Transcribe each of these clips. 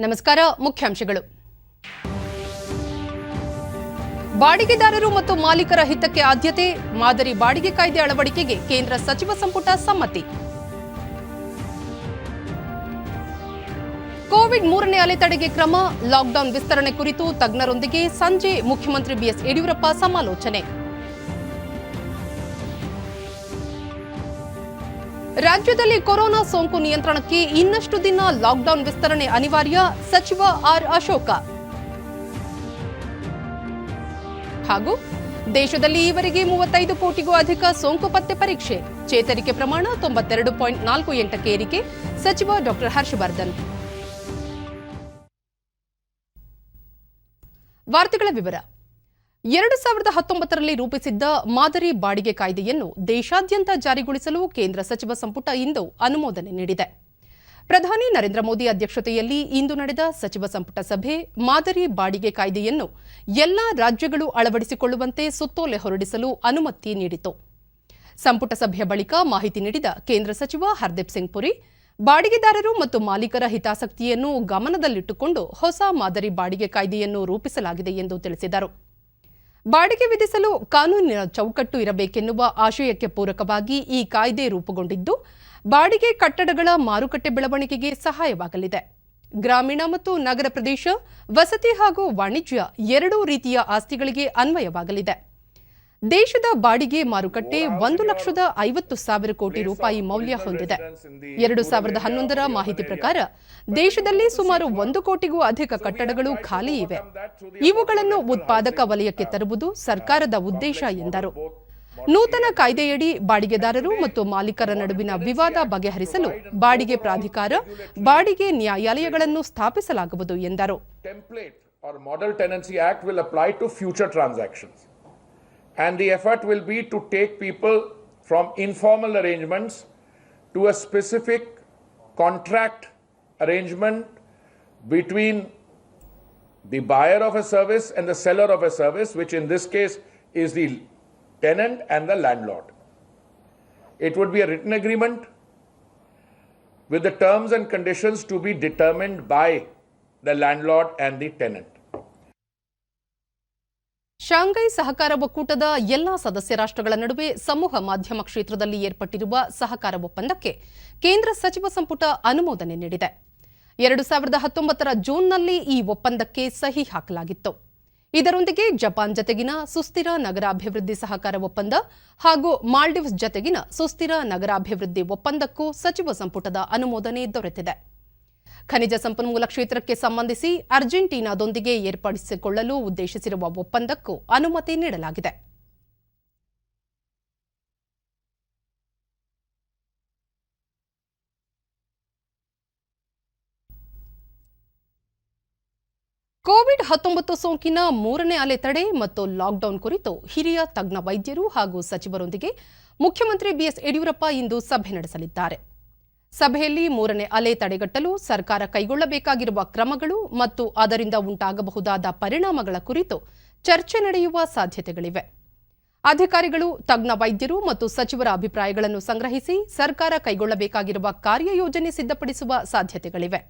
ನಮಸ್ಕಾರ. ಮುಖ್ಯಾಂಶಗಳು. ಬಾಡಿಗೆದಾರರು ಮತ್ತು ಮಾಲೀಕರ ಹಿತಕ್ಕೆ ಆದ್ಯತೆ, ಮಾದರಿ ಬಾಡಿಗೆ ಕಾಯ್ದೆ ಅಳವಡಿಕೆಗೆ ಕೇಂದ್ರ ಸಚಿವ ಸಂಪುಟ ಸಮ್ಮತಿ. ಕೋವಿಡ್ 3ನೇ ಅಲೆ ತಡೆಗೆ ಕ್ರಮ, ಲಾಕ್ಡೌನ್ ವಿಸ್ತರಣೆ ಕುರಿತು ತಜ್ಞರೊಂದಿಗೆ ಸಂಜೆ ಮುಖ್ಯಮಂತ್ರಿ ಬಿಎಸ್ ಯಡಿಯೂರಪ್ಪ ಸಮಾಲೋಚನೆ. ರಾಜ್ಯದಲ್ಲಿ ಕೊರೋನಾ ಸೋಂಕು ನಿಯಂತ್ರಣಕ್ಕೆ ಇನ್ನಷ್ಟು ದಿನ ಲಾಕ್ಡೌನ್ ವಿಸ್ತರಣೆ ಅನಿವಾರ್ಯ, ಸಚಿವ ಆರ್ ಅಶೋಕ. ಹಾಗೂ ದೇಶದಲ್ಲಿ ಈವರೆಗೆ 35 ಕೋಟಿಗೂ ಅಧಿಕ ಸೋಂಕು ಪತ್ತೆ ಪರೀಕ್ಷೆ, ಚೇತರಿಕೆ ಪ್ರಮಾಣ 92.48ಕ್ಕೆ ಏರಿಕೆ, ಸಚಿವ ಡಾ ಹರ್ಷವರ್ಧನ್. ವಾರ್ತೆಗಳ ವಿವರ. 2019ರಲ್ಲಿ ರೂಪಿಸಿದ್ದ ಮಾದರಿ ಬಾಡಿಗೆ ಕಾಯ್ದೆಯನ್ನು ದೇಶಾದ್ಯಂತ ಜಾರಿಗೊಳಿಸಲು ಕೇಂದ್ರ ಸಚಿವ ಸಂಪುಟ ಇಂದು ಅನುಮೋದನೆ ನೀಡಿದೆ. ಪ್ರಧಾನಿ ನರೇಂದ್ರ ಮೋದಿ ಅಧ್ಯಕ್ಷತೆಯಲ್ಲಿ ಇಂದು ನಡೆದ ಸಚಿವ ಸಂಪುಟ ಸಭೆ ಮಾದರಿ ಬಾಡಿಗೆ ಕಾಯ್ದೆಯನ್ನು ಎಲ್ಲಾ ರಾಜ್ಯಗಳು ಅಳವಡಿಸಿಕೊಳ್ಳುವಂತೆ ಸುತ್ತೋಲೆ ಹೊರಡಿಸಲು ಅನುಮತಿ ನೀಡಿತು. ಸಂಪುಟ ಸಭೆಯ ಬಳಿಕ ಮಾಹಿತಿ ನೀಡಿದ ಕೇಂದ್ರ ಸಚಿವ ಹರ್ದೀಪ್ ಸಿಂಗ್ ಪುರಿ, ಬಾಡಿಗೆದಾರರು ಮತ್ತು ಮಾಲೀಕರ ಹಿತಾಸಕ್ತಿಯನ್ನು ಗಮನದಲ್ಲಿಟ್ಟುಕೊಂಡು ಹೊಸ ಮಾದರಿ ಬಾಡಿಗೆ ಕಾಯ್ದೆಯನ್ನು ರೂಪಿಸಲಾಗಿದೆ ಎಂದು ತಿಳಿಸಿದರು. ಬಾಡಿಗೆ ವಿಧಿಸಲು ಕಾನೂನಿನ ಚೌಕಟ್ಟು ಇರಬೇಕೆನ್ನುವ ಆಶಯಕ್ಕೆ ಪೂರಕವಾಗಿ ಈ ಕಾಯ್ದೆ ರೂಪುಗೊಂಡಿದ್ದು, ಬಾಡಿಗೆ ಕಟ್ಟಡಗಳ ಮಾರುಕಟ್ಟೆ ಬೆಳವಣಿಗೆಗೆ ಸಹಾಯವಾಗಲಿದೆ. ಗ್ರಾಮೀಣ ಮತ್ತು ನಗರ ಪ್ರದೇಶ, ವಸತಿ ಹಾಗೂ ವಾಣಿಜ್ಯ ಎರಡೂ ರೀತಿಯ ಆಸ್ತಿಗಳಿಗೆ ಅನ್ವಯವಾಗಲಿದೆ. ದೇಶದ ಬಾಡಿಗೆ ಮಾರುಕಟ್ಟೆ 1,50,000 ಕೋಟಿ ರೂಪಾಯಿ ಮೌಲ್ಯ ಹೊಂದಿದೆ. 2011ರ ಮಾಹಿತಿ ಪ್ರಕಾರ ದೇಶದಲ್ಲಿ ಸುಮಾರು 1 ಕೋಟಿಗೂ ಅಧಿಕ ಕಟ್ಟಡಗಳು ಖಾಲಿ ಇವೆ. ಇವುಗಳನ್ನು ಉತ್ಪಾದಕ ವಲಯಕ್ಕೆ ತರುವುದು ಸರ್ಕಾರದ ಉದ್ದೇಶ ಎಂದರು. ನೂತನ ಕಾಯ್ದೆಯಡಿ ಬಾಡಿಗೆದಾರರು ಮತ್ತು ಮಾಲೀಕರ ನಡುವಿನ ವಿವಾದ ಬಗೆಹರಿಸಲು ಬಾಡಿಗೆ ಪ್ರಾಧಿಕಾರ, ಬಾಡಿಗೆ ನ್ಯಾಯಾಲಯಗಳನ್ನು ಸ್ಥಾಪಿಸಲಾಗುವುದು ಎಂದರು. And the effort will be to take people from informal arrangements to a specific contract arrangement between the buyer of a service and the seller of a service, which in this case is the tenant and the landlord. It would be a written agreement with the terms and conditions to be determined by the landlord and the tenant. Shanghai ಸಹಕಾರ ಒಕ್ಕೂಟದ ಎಲ್ಲಾ ಸದಸ್ಯ ರಾಷ್ಟ್ರಗಳ ನಡುವೆ ಸಮೂಹ ಮಾಧ್ಯಮ ಕ್ಷೇತ್ರದಲ್ಲಿ ಏರ್ಪಟ್ಟಿರುವ ಸಹಕಾರ ಒಪ್ಪಂದಕ್ಕೆ ಕೇಂದ್ರ ಸಚಿವ ಸಂಪುಟ ಅನುಮೋದನೆ ನೀಡಿದೆ. 2019ರ ಜೂನ್ನಲ್ಲಿ ಈ ಒಪ್ಪಂದಕ್ಕೆ ಸಹಿ ಹಾಕಲಾಗಿತ್ತು. ಇದರೊಂದಿಗೆ ಜಪಾನ್ ಜತೆಗಿನ ಸುಸ್ಥಿರ ನಗರಾಭಿವೃದ್ಧಿ ಸಹಕಾರ ಒಪ್ಪಂದ ಹಾಗೂ ಮಾಲ್ಡೀವ್ಸ್ ಜತೆಗಿನ ಸುಸ್ಥಿರ ನಗರಾಭಿವೃದ್ಧಿ ಒಪ್ಪಂದಕ್ಕೂ ಸಚಿವ ಸಂಪುಟದ ಅನುಮೋದನೆ ದೊರೆತಿದೆ. ಖನಿಜ ಸಂಪನ್ಮೂಲ ಕ್ಷೇತ್ರಕ್ಕೆ ಸಂಬಂಧಿಸಿ ಅರ್ಜೆಂಟೀನಾದೊಂದಿಗೆ ಏರ್ಪಡಿಸಿಕೊಳ್ಳಲು ಉದ್ದೇಶಿಸಿರುವ ಒಪ್ಪಂದಕ್ಕೂ ಅನುಮತಿ ನೀಡಲಾಗಿದೆ. ಕೋವಿಡ್-19 ಸೋಂಕಿನ 3ನೇ ಅಲೆ ತಡೆ ಮತ್ತು ಲಾಕ್ಡೌನ್ ಕುರಿತು ಹಿರಿಯ ತಜ್ಞ ವೈದ್ಯರು ಹಾಗೂ ಸಚಿವರೊಂದಿಗೆ ಮುಖ್ಯಮಂತ್ರಿ ಬಿಎಸ್ ಯಡಿಯೂರಪ್ಪ ಇಂದು ಸಭೆ ನಡೆಸಲಿದ್ದಾರೆ. ಸಭೆಯಲ್ಲಿ 3ನೇ ಅಲೆ ತಡೆಗಟ್ಟಲು ಸರ್ಕಾರ ಕೈಗೊಳ್ಳಬೇಕಾಗಿರುವ ಕ್ರಮಗಳು ಮತ್ತು ಅದರಿಂದ ಉಂಟಾಗಬಹುದಾದ ಪರಿಣಾಮಗಳ ಕುರಿತು ಚರ್ಚೆ ನಡೆಯುವ ಸಾಧ್ಯತೆಗಳಿವೆ. ಅಧಿಕಾರಿಗಳು, ತಜ್ಞ ವೈದ್ಯರು ಮತ್ತು ಸಚಿವರ ಅಭಿಪ್ರಾಯಗಳನ್ನು ಸಂಗ್ರಹಿಸಿ ಸರ್ಕಾರ ಕೈಗೊಳ್ಳಬೇಕಾಗಿರುವ ಕಾರ್ಯಯೋಜನೆ ಸಿದ್ಧಪಡಿಸುವ ಸಾಧ್ಯತೆಗಳಿವೆ.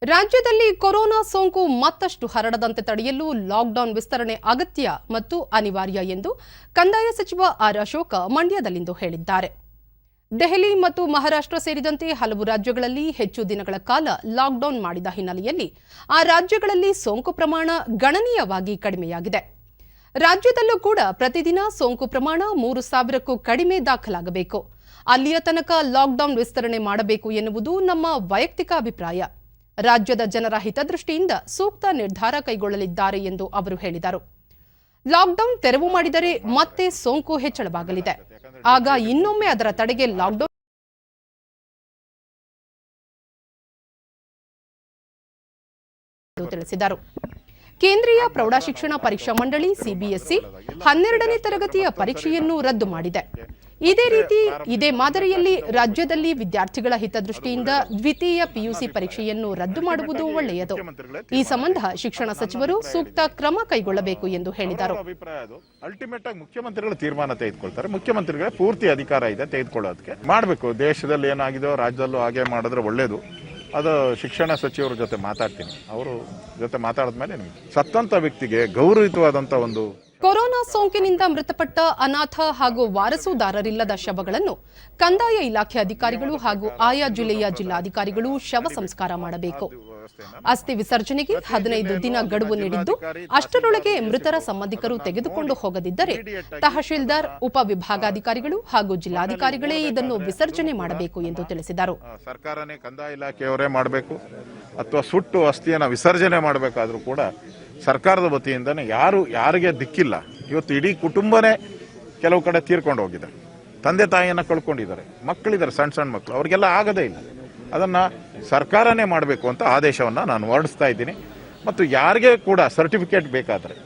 ರಾಜ್ಯದಲ್ಲಿ ಕೊರೋನಾ ಸೋಂಕು ಮತ್ತಷ್ಟು ಹರಡದಂತೆ ತಡೆಯಲು ಲಾಕ್ಡೌನ್ ವಿಸ್ತರಣೆ ಅಗತ್ಯ ಮತ್ತು ಅನಿವಾರ್ಯ ಎಂದು ಕಂದಾಯ ಸಚಿವ ಆರ್ ಅಶೋಕ ಮಂಡ್ಯದಲ್ಲಿಂದು ಹೇಳಿದ್ದಾರೆ. ದೆಹಲಿ ಮತ್ತು ಮಹಾರಾಷ್ಟ್ರ ಸೇರಿದಂತೆ ಹಲವು ರಾಜ್ಯಗಳಲ್ಲಿ ಹೆಚ್ಚು ದಿನಗಳ ಕಾಲ ಲಾಕ್ಡೌನ್ ಮಾಡಿದ ಹಿನ್ನೆಲೆಯಲ್ಲಿ ಆ ರಾಜ್ಯಗಳಲ್ಲಿ ಸೋಂಕು ಪ್ರಮಾಣ ಗಣನೀಯವಾಗಿ ಕಡಿಮೆಯಾಗಿದೆ. ರಾಜ್ಯದಲ್ಲೂ ಕೂಡ ಪ್ರತಿದಿನ ಸೋಂಕು ಪ್ರಮಾಣ 3,000ಕ್ಕೂ ಕಡಿಮೆ ದಾಖಲಾಗಬೇಕು. ಅಲ್ಲಿಯ ತನಕ ಲಾಕ್ಡೌನ್ ವಿಸ್ತರಣೆ ಮಾಡಬೇಕು ಎನ್ನುವುದು ನಮ್ಮ ವೈಯಕ್ತಿಕ ಅಭಿಪ್ರಾಯ. ರಾಜ್ಯದ ಜನರ ಹಿತದೃಷ್ಟಿಯಿಂದ ಸೂಕ್ತ ನಿರ್ಧಾರ ಕೈಗೊಳ್ಳಲಿದ್ದಾರೆ ಎಂದು ಅವರು ಹೇಳಿದರು. ಲಾಕ್ಡೌನ್ ತೆರವು ಮಾಡಿದರೆ ಮತ್ತೆ ಸೋಂಕು ಹೆಚ್ಚಳವಾಗಲಿದೆ. ಆಗ ಇನ್ನೊಮ್ಮೆ ಅದರ ತಡೆಗೆ ಲಾಕ್ಡೌನ್ ತಿಳಿಸಿದರು. ಕೇಂದ್ರೀಯ ಪ್ರೌಢಶಿಕ್ಷಣ ಪರೀಕ್ಷಾ ಮಂಡಳಿ ಸಿಬಿಎಸ್ಇ 12ನೇ ತರಗತಿಯ ಪರೀಕ್ಷೆಯನ್ನು ರದ್ದು ಮಾಡಿದೆ. ಇದೇ ಮಾದರಿಯಲ್ಲಿ ರಾಜ್ಯದಲ್ಲಿ ವಿದ್ಯಾರ್ಥಿಗಳ ಹಿತದೃಷ್ಟಿಯಿಂದ ದ್ವಿತೀಯ ಪಿಯುಸಿ ಪರೀಕ್ಷೆಯನ್ನು ರದ್ದು ಮಾಡುವುದು ಒಳ್ಳೆಯದು. ಈ ಸಂಬಂಧ ಶಿಕ್ಷಣ ಸಚಿವರು ಸೂಕ್ತ ಕ್ರಮ ಕೈಗೊಳ್ಳಬೇಕು ಎಂದು ಹೇಳಿದರು. ಅಲ್ಟಿಮೇಟ್ ಆಗಿ ಮುಖ್ಯಮಂತ್ರಿಗಳು ತೀರ್ಮಾನ ತೆಗೆದುಕೊಳ್ತಾರೆ. ಮುಖ್ಯಮಂತ್ರಿಗಳ ಪೂರ್ತಿ ಅಧಿಕಾರ ಇದೆ ತೆಗೆದುಕೊಳ್ಳೋದಕ್ಕೆ. ಮಾಡಬೇಕು. ದೇಶದಲ್ಲಿ ಏನಾಗಿದೋ ರಾಜ್ಯದಲ್ಲೂ ಹಾಗೆ ಮಾಡಿದ್ರೆ ಒಳ್ಳೇದು. ಅದು ಶಿಕ್ಷಣ ಸಚಿವರ ಜೊತೆ ಮಾತಾಡ್ತೀನಿ. ಅವರು ಜೊತೆ ಮಾತಾಡಿದ್ಮೇಲೆ ಸತ್ತಂತ ವ್ಯಕ್ತಿಗೆ ಗೌರವಿತವಾದಂತ ಒಂದು ಕೊರೋನಾ ಸೋಂಕಿನಿಂದ ಮೃತಪಟ್ಟ ಅನಾಥ ಹಾಗೂ ವಾರಸುದಾರರಿಲ್ಲದ ಶವಗಳನ್ನು ಕಂದಾಯ ಇಲಾಖೆ ಅಧಿಕಾರಿಗಳು ಹಾಗೂ ಆಯಾ ಜಿಲ್ಲೆಯ ಜಿಲ್ಲಾಧಿಕಾರಿಗಳು ಶವ ಸಂಸ್ಕಾರ ಮಾಡಬೇಕು. ಅಸ್ಥಿ ವಿಸರ್ಜನೆಗೆ 15 ದಿನ ಗಡುವು ನೀಡಿದ್ದು, ಅಷ್ಟರೊಳಗೆ ಮೃತರ ಸಂಬಂಧಿಕರು ತೆಗೆದುಕೊಂಡು ಹೋಗದಿದ್ದರೆ ತಹಶೀಲ್ದಾರ್, ಉಪವಿಭಾಗಾಧಿಕಾರಿಗಳು ಹಾಗೂ ಜಿಲ್ಲಾಧಿಕಾರಿಗಳೇ ಇದನ್ನು ವಿಸರ್ಜನೆ ಮಾಡಬೇಕು ಎಂದು ತಿಳಿಸಿದರು. ಸರ್ಕಾರನೇ ಕಂದಾಯ ಇಲಾಖೆಯವರೇ ಮಾಡಬೇಕು ಅಥವಾ ಸುಟ್ಟು ಅಸ್ಥಿಯನ್ನು ವಿಸರ್ಜನೆ ಮಾಡಬೇಕಾದ್ರೂ ಕೂಡ ಸರ್ಕಾರದ ವತಿಯಿಂದನೇ ಯಾರಿಗೆ ದಿಕ್ಕಿಲ್ಲ. ಇವತ್ತು ಇಡೀ ಕುಟುಂಬನೇ ಕೆಲವು ಕಡೆ ತೀರ್ಕೊಂಡು ಹೋಗಿದ್ದಾರೆ. ತಂದೆ ತಾಯಿಯನ್ನು ಕಳ್ಕೊಂಡಿದ್ದಾರೆ, ಮಕ್ಕಳಿದ್ದಾರೆ, ಸಣ್ಣ ಮಕ್ಕಳು, ಅವ್ರಿಗೆಲ್ಲ ಆಗದೇ ಇಲ್ಲ. ಅದನ್ನು ಸರ್ಕಾರನೇ ಮಾಡಬೇಕು ಅಂತ ಆದೇಶವನ್ನು ನಾನು ಹೊರಡಿಸ್ತಾ ಇದ್ದೀನಿ. ಮತ್ತು ಯಾರಿಗೆ ಕೂಡ ಸರ್ಟಿಫಿಕೇಟ್ ಬೇಕಾದರೆ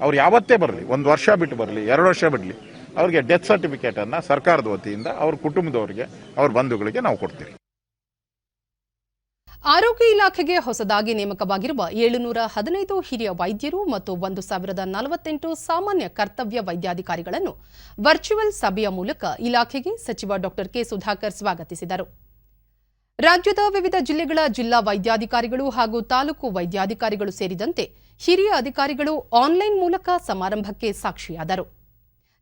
ಅವ್ರು ಯಾವತ್ತೇ ಬರಲಿ, 1 ವರ್ಷ ಬಿಟ್ಟು ಬರಲಿ, 2 ವರ್ಷ ಬಿಡಲಿ, ಅವ್ರಿಗೆ ಡೆತ್ ಸರ್ಟಿಫಿಕೇಟನ್ನು ಸರ್ಕಾರದ ವತಿಯಿಂದ ಅವ್ರ ಕುಟುಂಬದವರಿಗೆ, ಅವ್ರ ಬಂಧುಗಳಿಗೆ ನಾವು ಕೊಡ್ತೀವಿ. ಆರೋಗ್ಯ ಇಲಾಖೆಗೆ ಹೊಸದಾಗಿ ನೇಮಕವಾಗಿರುವ 715 ಹಿರಿಯ ವೈದ್ಯರು ಮತ್ತು 1048 ಸಾಮಾನ್ಯ ಕರ್ತವ್ಯ ವೈದ್ಯಾಧಿಕಾರಿಗಳನ್ನು ವರ್ಚುವಲ್ ಸಭೆಯ ಮೂಲಕ ಇಲಾಖೆಗೆ ಸಚಿವ ಡಾ ಕೆ ಸುಧಾಕರ್ ಸ್ವಾಗತಿಸಿದರು. ರಾಜ್ಯದ ವಿವಿಧ ಜಿಲ್ಲೆಗಳ ಜಿಲ್ಲಾ ವೈದ್ಯಾಧಿಕಾರಿಗಳು ಹಾಗೂ ತಾಲೂಕು ವೈದ್ಯಾಧಿಕಾರಿಗಳು ಸೇರಿದಂತೆ ಹಿರಿಯ ಅಧಿಕಾರಿಗಳು ಆನ್ಲೈನ್ ಮೂಲಕ ಸಮಾರಂಭಕ್ಕೆ ಸಾಕ್ಷಿಯಾದರು.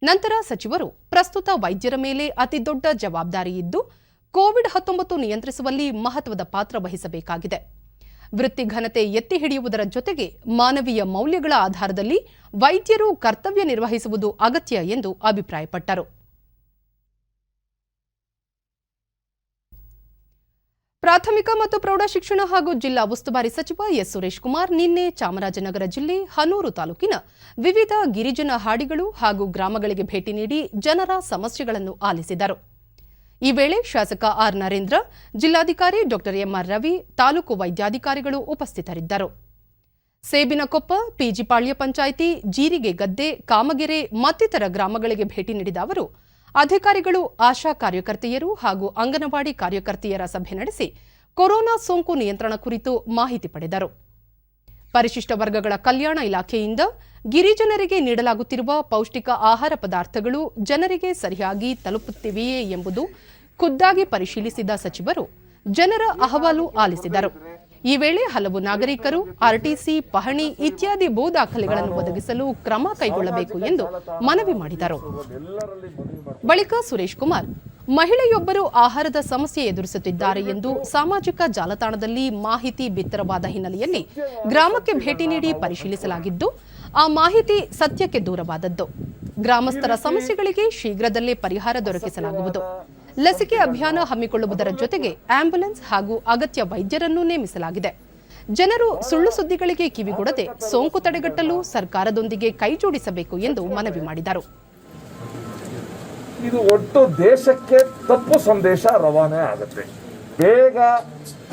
ನಂತರ ಸಚಿವರು ಪ್ರಸ್ತುತ ವೈದ್ಯರ ಮೇಲೆ ಅತಿದೊಡ್ಡ ಜವಾಬ್ದಾರಿ ಇದ್ದು, ಕೋವಿಡ್-19 ನಿಯಂತ್ರಿಸುವಲ್ಲಿ ಮಹತ್ವದ ಪಾತ್ರ ವಹಿಸಬೇಕಾಗಿದೆ. ವೃತ್ತಿ ಘನತೆ ಎತ್ತಿ ಹಿಡಿಯುವುದರ ಜೊತೆಗೆ ಮಾನವೀಯ ಮೌಲ್ಯಗಳ ಆಧಾರದಲ್ಲಿ ವೈದ್ಯರು ಕರ್ತವ್ಯ ನಿರ್ವಹಿಸುವುದು ಅಗತ್ಯ ಎಂದು ಅಭಿಪ್ರಾಯಪಟ್ಟರು. ಪ್ರಾಥಮಿಕ ಮತ್ತು ಪ್ರೌಢಶಿಕ್ಷಣ ಹಾಗೂ ಜಿಲ್ಲಾ ಉಸ್ತುವಾರಿ ಸಚಿವ ಎಸ್ ಸುರೇಶ್ ಕುಮಾರ್ ನಿನ್ನೆ ಚಾಮರಾಜನಗರ ಜಿಲ್ಲೆ ಹನೂರು ತಾಲೂಕಿನ ವಿವಿಧ ಗಿರಿಜನ ಹಾಡಿಗಳು ಹಾಗೂ ಗ್ರಾಮಗಳಿಗೆ ಭೇಟಿ ನೀಡಿ ಜನರ ಸಮಸ್ಯೆಗಳನ್ನು ಆಲಿಸಿದರು. ಈ ವೇಳೆ ಶಾಸಕ ಆರ್ ನರೇಂದ್ರ, ಜಿಲ್ಲಾಧಿಕಾರಿ ಡಾ ಎಂಆರ್ ರವಿ, ತಾಲೂಕು ವೈದ್ಯಾಧಿಕಾರಿಗಳು ಉಪಸ್ಥಿತರಿದ್ದರು. ಸೇಬಿನಕೊಪ್ಪ, ಪಿಜಿಪಾಳ್ಯ ಪಂಚಾಯಿತಿ, ಜೀರಿಗೆ ಗದ್ದೆ, ಕಾಮಗೆರೆ ಮತ್ತಿತರ ಗ್ರಾಮಗಳಿಗೆ ಭೇಟಿ ನೀಡಿದ ಅವರು ಅಧಿಕಾರಿಗಳು, ಆಶಾ ಕಾರ್ಯಕರ್ತೆಯರು ಹಾಗೂ ಅಂಗನವಾಡಿ ಕಾರ್ಯಕರ್ತೆಯರ ಸಭೆ ನಡೆಸಿ ಕೊರೋನಾ ಸೋಂಕು ನಿಯಂತ್ರಣ ಕುರಿತು ಮಾಹಿತಿ ಪಡೆದರು. ಪರಿಶಿಷ್ಟ ವರ್ಗಗಳ ಕಲ್ಯಾಣ ಇಲಾಖೆಯಿಂದ ಗಿರಿಜನರಿಗೆ ನೀಡಲಾಗುತ್ತಿರುವ ಪೌಷ್ಟಿಕ ಆಹಾರ ಪದಾರ್ಥಗಳು ಜನರಿಗೆ ಸರಿಯಾಗಿ ತಲುಪುತ್ತಿವೆಯೇ ಎಂಬುದು ಖುದ್ದಾಗಿ ಪರಿಶೀಲಿಸಿದ ಸಚಿವರು ಜನರ ಅಹವಾಲು ಆಲಿಸಿದರು. ಈ ವೇಳೆ ಹಲವು ನಾಗರಿಕರು ಆರ್ಟಿಸಿ, ಪಹಣಿ ಇತ್ಯಾದಿ ಭೂ ದಾಖಲೆಗಳನ್ನು ಒದಗಿಸಲು ಕ್ರಮ ಕೈಗೊಳ್ಳಬೇಕು ಎಂದು ಮನವಿ ಮಾಡಿದರು. ಬಳಿಕ ಸುರೇಶ್ ಕುಮಾರ್, ಮಹಿಳೆಯೊಬ್ಬರು ಆಹಾರದ ಸಮಸ್ಯೆ ಎದುರಿಸುತ್ತಿದ್ದಾರೆ ಎಂದು ಸಾಮಾಜಿಕ ಜಾಲತಾಣದಲ್ಲಿ ಮಾಹಿತಿ ಬಿತ್ತರವಾದ ಹಿನ್ನೆಲೆಯಲ್ಲಿ ಗ್ರಾಮಕ್ಕೆ ಭೇಟಿ ನೀಡಿ ಪರಿಶೀಲಿಸಲಾಗಿದ್ದು, ಆ ಮಾಹಿತಿ ಸತ್ಯಕ್ಕೆ ದೂರವಾದದ್ದು. ಗ್ರಾಮಸ್ಥರ ಸಮಸ್ಯೆಗಳಿಗೆ ಶೀಘ್ರದಲ್ಲೇ ಪರಿಹಾರ ದೊರಕಿಸಲಾಗುವುದು. ಲಸಿಕೆ ಅಭಿಯಾನ ಹಮ್ಮಿಕೊಳ್ಳುವುದರ ಜೊತೆಗೆ ಆಂಬ್ಯುಲೆನ್ಸ್ ಹಾಗೂ ಅಗತ್ಯ ವೈದ್ಯರನ್ನು ನೇಮಿಸಲಾಗಿದೆ. ಜನರು ಸುಳ್ಳು ಸುದ್ದಿಗಳಿಗೆ ಕಿವಿಗೊಡದೆ ಸೋಂಕು ತಡೆಗಟ್ಟಲು ಸರ್ಕಾರದೊಂದಿಗೆ ಕೈಜೋಡಿಸಬೇಕು ಎಂದು ಮನವಿ ಮಾಡಿದರು. ಇದು ಒಟ್ಟು ದೇಶಕ್ಕೆ ತಪ್ಪು ಸಂದೇಶ ರವಾನೆ ಆಗುತ್ತೆ. ಬೇಗ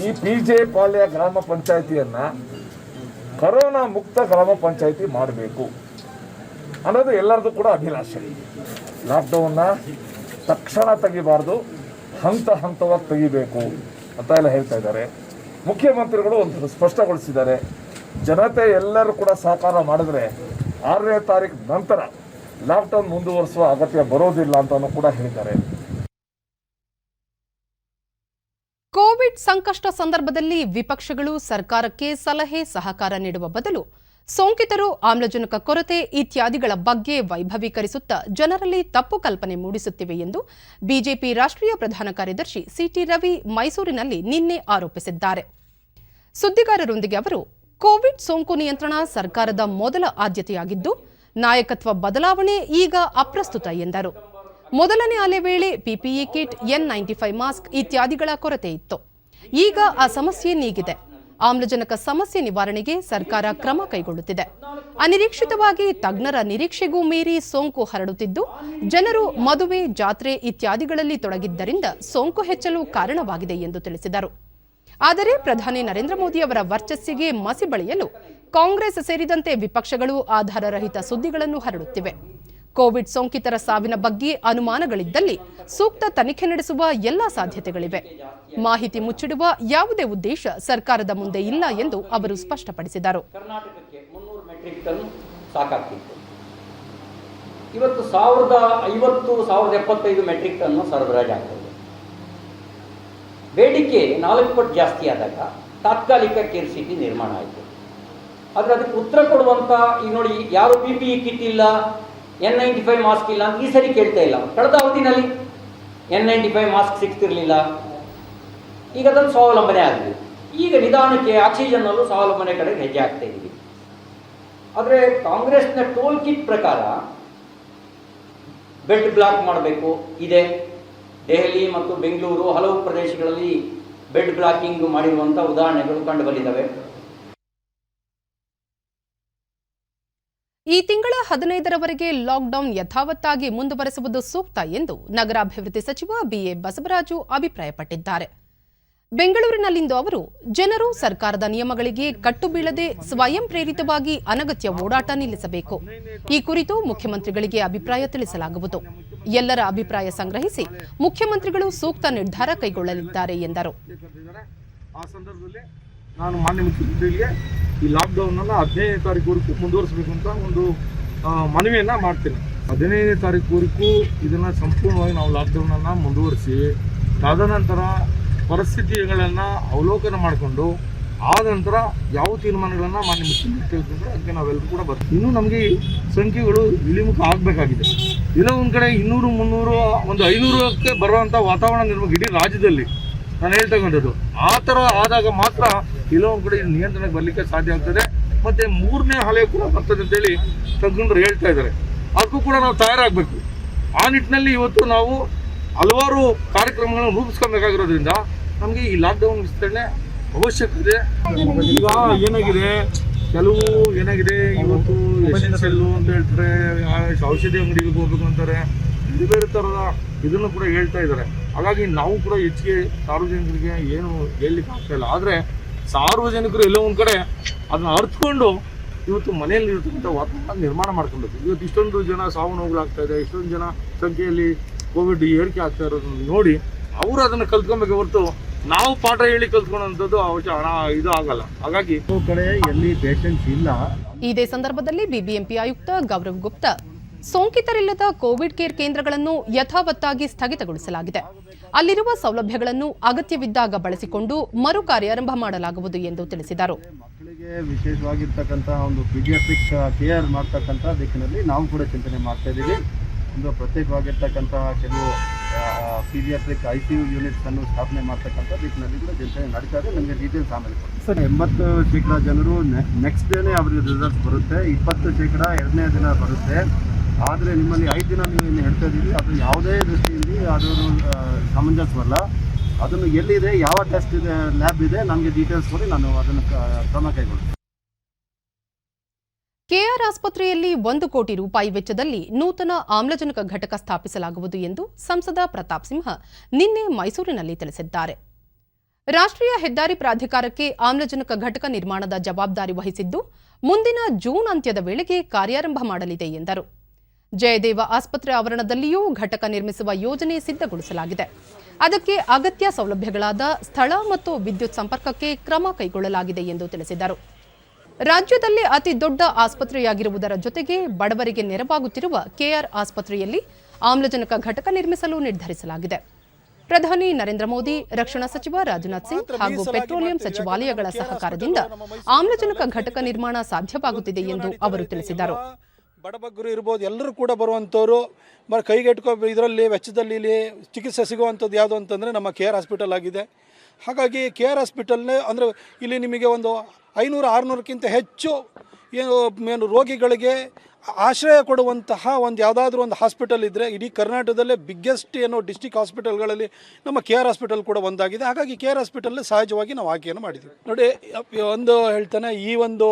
ಈ ಪಿಜೆ ಪಾಳ್ಯ ಗ್ರಾಮ ಪಂಚಾಯಿತಿಯನ್ನ ಕೊರೋನಾ ಮುಕ್ತ ಗ್ರಾಮ ಪಂಚಾಯಿತಿ ಮಾಡಬೇಕು ಅನ್ನೋದು ಎಲ್ಲರದು ಕೂಡ ಅಭಿಲಾಷೆ. ಲಾಕ್ಡೌನ್ನ ತಕ್ಷಣ ತೆಗಿಬಾರ್ದು, ಹಂತ ಹಂತವಾಗಿ ತೆಗಿಬೇಕು ಅಂತ ಎಲ್ಲ ಹೇಳ್ತಾ ಇದ್ದಾರೆ. ಮುಖ್ಯಮಂತ್ರಿಗಳು ಒಂದು ಸ್ಪಷ್ಟಗೊಳಿಸಿದ್ದಾರೆ. ಜನತೆ ಎಲ್ಲರೂ ಕೂಡ ಸಹಕಾರ ಮಾಡಿದ್ರೆ 6ನೇ ತಾರೀಕು ನಂತರ ಲಾಕ್ಡೌನ್ ಮುಂದುವರಿಸುವ ಅಗತ್ಯ ಬರೋದಿಲ್ಲ ಅಂತ ಕೂಡ ಹೇಳಿದ್ದಾರೆ. ಕೋವಿಡ್ ಸಂಕಷ್ಟ ಸಂದರ್ಭದಲ್ಲಿ ವಿಪಕ್ಷಗಳು ಸರ್ಕಾರಕ್ಕೆ ಸಲಹೆ ಸಹಕಾರ ನೀಡುವ ಬದಲು ಸೋಂಕಿತರು, ಆಮ್ಲಜನಕ ಕೊರತೆ ಇತ್ಯಾದಿಗಳ ಬಗ್ಗೆ ವೈಭವೀಕರಿಸುತ್ತಾ ಜನರಲ್ಲಿ ತಪ್ಪು ಕಲ್ಪನೆ ಮೂಡಿಸುತ್ತಿವೆ ಎಂದು ಬಿಜೆಪಿ ರಾಷ್ಟ್ರೀಯ ಪ್ರಧಾನ ಕಾರ್ಯದರ್ಶಿ ಸಿಟಿ ರವಿ ಮೈಸೂರಿನಲ್ಲಿ ನಿನ್ನೆ ಆರೋಪಿಸಿದ್ದಾರೆ. ಸುದ್ದಿಗಾರರೊಂದಿಗೆ ಅವರು, ಕೋವಿಡ್ ಸೋಂಕು ನಿಯಂತ್ರಣ ಸರ್ಕಾರದ ಮೊದಲ ಆದ್ಯತೆಯಾಗಿದ್ದು, ನಾಯಕತ್ವ ಬದಲಾವಣೆ ಈಗ ಅಪ್ರಸ್ತುತ ಎಂದರು. ಮೊದಲನೇ ಅಲೆ ವೇಳೆ ಪಿಪಿಇ ಕಿಟ್, N95 ಮಾಸ್ಕ್ ಇತ್ಯಾದಿಗಳ ಕೊರತೆ ಇತ್ತು. ಈಗ ಆ ಸಮಸ್ಯೆ ನೀಗಿದೆ. ಆಮ್ಲಜನಕ ಸಮಸ್ಯೆ ನಿವಾರಣೆಗೆ ಸರ್ಕಾರ ಕ್ರಮ ಕೈಗೊಳ್ಳುತ್ತಿದೆ. ಅನಿರೀಕ್ಷಿತವಾಗಿ ತಜ್ಞರ ನಿರೀಕ್ಷೆಗೂ ಮೀರಿ ಸೋಂಕು ಹರಡುತ್ತಿದ್ದು, ಜನರು ಮದುವೆ, ಜಾತ್ರೆ ಇತ್ಯಾದಿಗಳಲ್ಲಿ ತೊಡಗಿದ್ದರಿಂದ ಸೋಂಕು ಹೆಚ್ಚಲು ಕಾರಣವಾಗಿದೆ ಎಂದು ತಿಳಿಸಿದರು. ಆದರೆ ಪ್ರಧಾನಿ ನರೇಂದ್ರ ಮೋದಿ ಅವರ ವರ್ಚಸ್ಸಿಗೆ ಮಸಿ ಬಳಿಯಲು ಕಾಂಗ್ರೆಸ್ ಸೇರಿದಂತೆ ವಿಪಕ್ಷಗಳು ಆಧಾರರಹಿತ ಸುದ್ದಿಗಳನ್ನು ಹರಡುತ್ತಿವೆ. ಕೋವಿಡ್ ಸೋಂಕಿತರ ಸಾವಿನ ಬಗ್ಗೆ ಅನುಮಾನಗಳಿದ್ದಲ್ಲಿ ಸೂಕ್ತ ತನಿಖೆ ನಡೆಸುವ ಎಲ್ಲಾ ಸಾಧ್ಯತೆಗಳಿವೆ. ಮಾಹಿತಿ ಮುಚ್ಚಿಡುವ ಯಾವುದೇ ಉದ್ದೇಶ ಸರ್ಕಾರದ ಮುಂದೆ ಇಲ್ಲ ಎಂದು ಅವರು ಸ್ಪಷ್ಟಪಡಿಸಿದರು. ಕರ್ನಾಟಕಕ್ಕೆ 300 ಮೆಟ್ರಿಕ್ ಟನ್ ಸಾಕಾಗ್ತಿತ್ತು. ಇವತ್ತು 1050-1075 ಮೆಟ್ರಿಕ್ ಟನ್ ಸರಬರಾಜು ಆಗ್ತದೆ. ಬೇಡಿಕೆ 4 ಪಟ್ಟು ಜಾಸ್ತಿ ಆದಾಗ ತಾತ್ಕಾಲಿಕ ಕೇರ್ ಸಿಟಿ ನಿರ್ಮಾಣ ಆಯಿತು. ಆದರೆ ಅದಕ್ಕೆ ಉತ್ತರ ಕೊಡುವಂಥ ಈಗ ನೋಡಿ, ಯಾರು PPE ಕಿಟ್ ಇಲ್ಲ, N95 ಮಾಸ್ಕ್ ಇಲ್ಲ ಅಂತ ಈ ಸರಿ ಕೇಳ್ತಾ ಇಲ್ಲ. ಕಳೆದ ಅವಧಿನಲ್ಲಿ N95 ಮಾಸ್ಕ್ ಸಿಗ್ತಿರ್ಲಿಲ್ಲ. ಈಗ ಅದನ್ನು ಸ್ವಾವಲಂಬನೆ ಆಗಿದೆ. ಈಗ ನಿಧಾನಕ್ಕೆ ಆಕ್ಸಿಜನ್ನಲ್ಲೂ ಸ್ವಾವಲಂಬನೆ ಕಡೆಗೆ ಹೆಜ್ಜೆ ಆಗ್ತಾ ಇದ್ದೀವಿ. ಆದರೆ ಕಾಂಗ್ರೆಸ್ನ ಟೋಲ್ ಕಿಟ್ ಪ್ರಕಾರ ಬೆಡ್ ಬ್ಲಾಕ್ ಮಾಡಬೇಕು ಇದೆ. ದೆಹಲಿ ಮತ್ತು ಬೆಂಗಳೂರು ಹಲವು ಪ್ರದೇಶಗಳಲ್ಲಿ ಬೆಡ್ ಬ್ಲಾಕಿಂಗ್ ಮಾಡಿರುವಂಥ ಉದಾಹರಣೆಗಳು ಕಂಡು ಬಂದಿದ್ದಾವೆ. ಈ ತಿಂಗಳ 15ರವರೆಗೆ ಲಾಕ್ಡೌನ್ ಯಥಾವತ್ತಾಗಿ ಮುಂದುವರೆಸುವುದು ಸೂಕ್ತ ಎಂದು ನಗರಾಭಿವೃದ್ಧಿ ಸಚಿವ BA ಬಸವರಾಜು ಅಭಿಪ್ರಾಯಪಟ್ಟಿದ್ದಾರೆ. ಬೆಂಗಳೂರಿನಲ್ಲಿಂದು ಅವರು ಜನರು ಸರ್ಕಾರದ ನಿಯಮಗಳಿಗೆ ಕಟ್ಟು ಬೀಳದೆ ಸ್ವಯಂ ಪ್ರೇರಿತವಾಗಿ ಅನಗತ್ಯ ಓಡಾಟ ನಿಲ್ಲಿಸಬೇಕು. ಈ ಕುರಿತು ಮುಖ್ಯಮಂತ್ರಿಗಳಿಗೆ ಅಭಿಪ್ರಾಯ ತಿಳಿಸಲಾಗುವುದು. ಎಲ್ಲರ ಅಭಿಪ್ರಾಯ ಸಂಗ್ರಹಿಸಿ ಮುಖ್ಯಮಂತ್ರಿಗಳು ಸೂಕ್ತ ನಿರ್ಧಾರ ಕೈಗೊಳ್ಳಲಿದ್ದಾರೆ ಎಂದರು. ಆ ಸಂದರ್ಭದಲ್ಲಿ ನಾನು ಮಾನ್ಯ ಮುಖ್ಯಮಂತ್ರಿಗಳಿಗೆ ಈ ಲಾಕ್ಡೌನ್ ಅನ್ನ 15ನೇ ತಾರೀಕುವರೆಗೂ ಮುಂದುವರಿಸಬೇಕು ಅಂತ ಒಂದು ಮನವಿಯನ್ನ ಮಾಡ್ತೇನೆ. 15ನೇ ತಾರೀಕುವರೆಗೂ ಇದನ್ನ ಸಂಪೂರ್ಣವಾಗಿ ನಾವು ಲಾಕ್ಡೌನ್ ಅನ್ನ ಮುಂದುವರಿಸಿ ತದನಂತರ ಪರಿಸ್ಥಿತಿಗಳನ್ನ ಅವಲೋಕನ ಮಾಡಿಕೊಂಡು ಆದ ನಂತರ ಯಾವ ತೀರ್ಮಾನಗಳನ್ನ ಮಾನ್ಯ ಮುಖ್ಯಮಂತ್ರಿ ತೆಗೆದುಕೊಂಡ್ರೆ ಅದಕ್ಕೆ ನಾವೆಲ್ಲರೂ ಕೂಡ ಬರ್ತೀವಿ. ಇನ್ನೂ ನಮಗೆ ಸಂಖ್ಯೆಗಳು ಇಳಿಮುಖ ಆಗಬೇಕಾಗಿದೆ. ಇಲ್ಲ ಒಂದು ಕಡೆ 200, 300, ಒಂದು 500ಕ್ಕೆ ಬರುವಂಥ ವಾತಾವರಣ ನಿರ್ಮಾಣ ಇಡೀ ರಾಜ್ಯದಲ್ಲಿ ನಾನು ಹೇಳ್ತಕ್ಕಂಥದ್ದು. ಆ ಥರ ಆದಾಗ ಮಾತ್ರ ಇಲ್ಲ ಒಂದು ಕಡೆ ನಿಯಂತ್ರಣಕ್ಕೆ ಬರಲಿಕ್ಕೆ ಸಾಧ್ಯ ಆಗ್ತದೆ. ಮತ್ತು 3ನೇ ಅಲೆ ಕೂಡ ಬರ್ತದೆ ಅಂತೇಳಿ ತಜ್ಞರು ಹೇಳ್ತಾ ಇದ್ದಾರೆ. ಅದಕ್ಕೂ ಕೂಡ ನಾವು ತಯಾರಾಗಬೇಕು. ಆ ನಿಟ್ಟಿನಲ್ಲಿ ಇವತ್ತು ನಾವು ಹಲವಾರು ಕಾರ್ಯಕ್ರಮಗಳನ್ನು ರೂಪಿಸ್ಕೊಬೇಕಾಗಿರೋದ್ರಿಂದ ನಮಗೆ ಈ ಲಾಕ್ಡೌನ್ ವಿಸ್ತರಣೆ ಅವಶ್ಯಕತೆ. ಈಗ ಏನಾಗಿದೆ, ಕೆಲವು ಏನಾಗಿದೆ ಇವತ್ತು ಎಸೆನ್ಷಿಯಲ್ಲು ಅಂತ ಹೇಳ್ತಾರೆ, ಔಷಧಿ ಅಂಗಡಿಗೆ ಹೋಗ್ಬೇಕು ಅಂತಾರೆ, ಬೇರೆ ಬೇರೆ ಥರದ ಇದನ್ನು ಕೂಡ ಹೇಳ್ತಾ ಇದ್ದಾರೆ. ಹಾಗಾಗಿ ನಾವು ಕೂಡ ಹೆಚ್ಚಿಗೆ ಸಾರ್ವಜನಿಕರಿಗೆ ಏನು ಹೇಳಲಿಕ್ಕೆ ಆಗ್ತಾ ಇಲ್ಲ. ಆದರೆ ಸಾರ್ವಜನಿಕರು ಎಲ್ಲೋ ಒಂದು ಕಡೆ ಅದನ್ನು ಅರ್ಥಕೊಂಡು ಇವತ್ತು ಮನೆಯಲ್ಲಿ ಇರ್ತಕ್ಕಂಥ ವಾತಾವರಣ ನಿರ್ಮಾಣ ಮಾಡ್ಕೊಬೇಕು. ಇವತ್ತು ಇಷ್ಟೊಂದು ಜನ ಸಾವು ನೋವುಗಳಾಗ್ತಾ ಇದೆ, ಇಷ್ಟೊಂದು ಜನ ಸಂಖ್ಯೆಯಲ್ಲಿ ಕೋವಿಡ್ ಏರಿಕೆ ಆಗ್ತಾ ಇರೋದನ್ನು ನೋಡಿ ಅವರು ಅದನ್ನು ಕಲ್ತ್ಕೊಬೇಕು ಹೊರತು ನಾವು ಪಾಠ ಹೇಳಿ ಕಲ್ತ್ಕೊಳ್ಳೋಂಥದ್ದು ಇದು ಆಗಲ್ಲ. ಹಾಗಾಗಿ ಕಡೆ ಎಲ್ಲಿ ಪೇಷಂಟ್ಸ್ ಇಲ್ಲ. ಇದೇ ಸಂದರ್ಭದಲ್ಲಿ ಬಿಬಿಎಂಪಿ ಆಯುಕ್ತ ಗೌರವ್ ಗುಪ್ತಾ ಸೋಂಕಿತರಿಲ್ಲದ ಕೋವಿಡ್ ಕೇರ್ ಕೇಂದ್ರಗಳನ್ನು ಯಥಾವತ್ತಾಗಿ ಸ್ಥಗಿತಗೊಳಿಸಲಾಗಿದೆ. ಅಲ್ಲಿರುವ ಸೌಲಭ್ಯಗಳನ್ನು ಅಗತ್ಯವಿದ್ದಾಗ ಬಳಸಿಕೊಂಡು ಮರು ಕಾರ್ಯಾರಂಭ ಮಾಡಲಾಗುವುದು ಎಂದು ತಿಳಿಸಿದರು. ಮಕ್ಕಳಿಗೆ ವಿಶೇಷವಾಗಿರ್ತಕ್ಕಂಥ ಒಂದು ಪೀಡಿಯಾಟ್ರಿಕ್ ಕೇರ್ ಮಾಡ್ತಕ್ಕಂಥ ದಿಕ್ಕಿನಲ್ಲಿ ನಾವು ಕೂಡ ಚಿಂತನೆ ಮಾಡ್ತಾ ಇದ್ದೀವಿ. ಒಂದು ಪ್ರತ್ಯೇಕವಾಗಿರ್ತಕ್ಕಂತಹ ಕೆಲವು ಪೀಡಿಯಾಟ್ರಿಕ್ ICU ಯೂನಿಟ್ಸ್ ಅನ್ನು ಸ್ಥಾಪನೆ ಮಾಡ್ತಕ್ಕಂಥ ದಿಕ್ಕಿನಲ್ಲಿ ಕೂಡ ಚಿಂತನೆ ನಡೀತಾ ಇದೆ. ನಮಗೆ ಡೀಟೇಲ್ಸ್ ಆಮೇಲೆ ಸರ್. 80% ಜನರು ನೆಕ್ಸ್ಟ್ ಡೇನೇ ಅವರಿಗೆ ರಿಸಲ್ಟ್ಸ್ ಬರುತ್ತೆ. 20% 2ನೇ ದಿನ ಬರುತ್ತೆ. ಆದರೆ ನಿಮ್ಮಲ್ಲಿ 5 ದಿನ ನೀವು ಇನ್ನು ಹೇಳ್ತಾ ಇದ್ದೀವಿ, ಅದು ಯಾವುದೇ ದೃಷ್ಟಿಯಲ್ಲಿ ಅದು ಸಮಂಜಸವಲ್ಲ. ಅದನ್ನು ಎಲ್ಲಿದೆ, ಯಾವ ಟೆಸ್ಟ್ ಇದೆ, ಲ್ಯಾಬ್ ಇದೆ, ನಮಗೆ ಡೀಟೇಲ್ಸ್ ಕೊಡಿ, ನಾನು ಅದನ್ನು ಕ್ರಮ ಕೈಗೊಳ್ತೀನಿ. ಕೆಆರ್ ಆಸ್ಪತ್ರೆಯಲ್ಲಿ 1 ಕೋಟಿ ರೂಪಾಯಿ ವೆಚ್ಚದಲ್ಲಿ ನೂತನ ಆಮ್ಲಜನಕ ಘಟಕ ಸ್ಥಾಪಿಸಲಾಗುವುದು ಎಂದು ಸಂಸದ ಪ್ರತಾಪ್ ಸಿಂಹ ನಿನ್ನೆ ಮೈಸೂರಿನಲ್ಲಿ ತಿಳಿಸಿದ್ದಾರೆ. ರಾಷ್ಟ್ರೀಯ ಹೆದ್ದಾರಿ ಪ್ರಾಧಿಕಾರಕ್ಕೆ ಆಮ್ಲಜನಕ ಘಟಕ ನಿರ್ಮಾಣದ ಜವಾಬ್ದಾರಿ ವಹಿಸಿದ್ದು ಮುಂದಿನ ಜೂನ್ ಅಂತ್ಯದ ವೇಳೆಗೆ ಕಾರ್ಯಾರಂಭ ಮಾಡಲಿದೆ ಎಂದರು. ಜಯದೇವ ಆಸ್ಪತ್ರೆ ಆವರಣದಲ್ಲಿಯೂ ಘಟಕ ನಿರ್ಮಿಸುವ ಯೋಜನೆ ಸಿದ್ಧಗೊಳಿಸಲಾಗಿದೆ. ಅದಕ್ಕೆ ಅಗತ್ಯ ಸೌಲಭ್ಯಗಳಾದ ಸ್ಥಳ ಮತ್ತು ವಿದ್ಯುತ್ ಸಂಪರ್ಕಕ್ಕೆ ಕ್ರಮ ಕೈಗೊಳ್ಳಲಾಗಿದೆ ಎಂದು ತಿಳಿಸಿದರು. ರಾಜ್ಯದಲ್ಲಿ ಅತಿ ದೊಡ್ಡ ಆಸ್ಪತ್ರೆಯಾಗಿರುವುದರ ಜೊತೆಗೆ ಬಡವರಿಗೆ ನೆರವಾಗುತ್ತಿರುವ ಕೆಆರ್ ಆಸ್ಪತ್ರೆಯಲ್ಲಿ ಆಮ್ಲಜನಕ ಘಟಕ ನಿರ್ಮಿಸಲು ನಿರ್ಧರಿಸಲಾಗಿದೆ. ಪ್ರಧಾನಿ ನರೇಂದ್ರ ಮೋದಿ, ರಕ್ಷಣಾ ಸಚಿವ ರಾಜನಾಥ್ ಸಿಂಗ್ ಹಾಗೂ ಪೆಟ್ರೋಲಿಯಂ ಸಚಿವಾಲಯಗಳ ಸಹಕಾರದಿಂದ ಆಮ್ಲಜನಕ ಘಟಕ ನಿರ್ಮಾಣ ಸಾಧ್ಯವಾಗುತ್ತಿದೆ ಎಂದು ಅವರು ತಿಳಿಸಿದರು. ಬಡಬಗ್ಗರು ಇರ್ಬೋದು, ಎಲ್ಲರೂ ಕೂಡ ಬರುವಂಥವ್ರು ಕೈಗೆಟ್ಕೋ ಇದರಲ್ಲಿ ವೆಚ್ಚದಲ್ಲಿ ಚಿಕಿತ್ಸೆ ಸಿಗುವಂಥದ್ದು ಯಾವುದು ಅಂತಂದರೆ ನಮ್ಮ KR ಹಾಸ್ಪಿಟಲ್ ಆಗಿದೆ. ಹಾಗಾಗಿ KR ಹಾಸ್ಪಿಟಲ್ನೇ ಅಂದರೆ ಇಲ್ಲಿ ನಿಮಗೆ ಒಂದು 500-600ಕ್ಕಿಂತ ಹೆಚ್ಚು ಏನು ರೋಗಿಗಳಿಗೆ ಆಶ್ರಯ ಕೊಡುವಂತಹ ಒಂದು ಯಾವುದಾದ್ರೂ ಒಂದು ಹಾಸ್ಪಿಟಲ್ ಇದ್ದರೆ ಇಡೀ ಕರ್ನಾಟಕದಲ್ಲೇ ಬಿಗ್ಗೆಸ್ಟ್ ಏನೋ ಡಿಸ್ಟಿಕ್ ಹಾಸ್ಪಿಟಲ್ಗಳಲ್ಲಿ ನಮ್ಮ KR ಹಾಸ್ಪಿಟಲ್ ಕೂಡ ಒಂದಾಗಿದೆ. ಹಾಗಾಗಿ KR ಹಾಸ್ಪಿಟಲ್ ಸಹಜವಾಗಿ ನಾವು ಆಯ್ಕೆಯನ್ನು ಮಾಡಿದ್ದೀವಿ. ನೋಡಿ, ಒಂದು ಹೇಳ್ತಾನೆ, ಈ ಒಂದು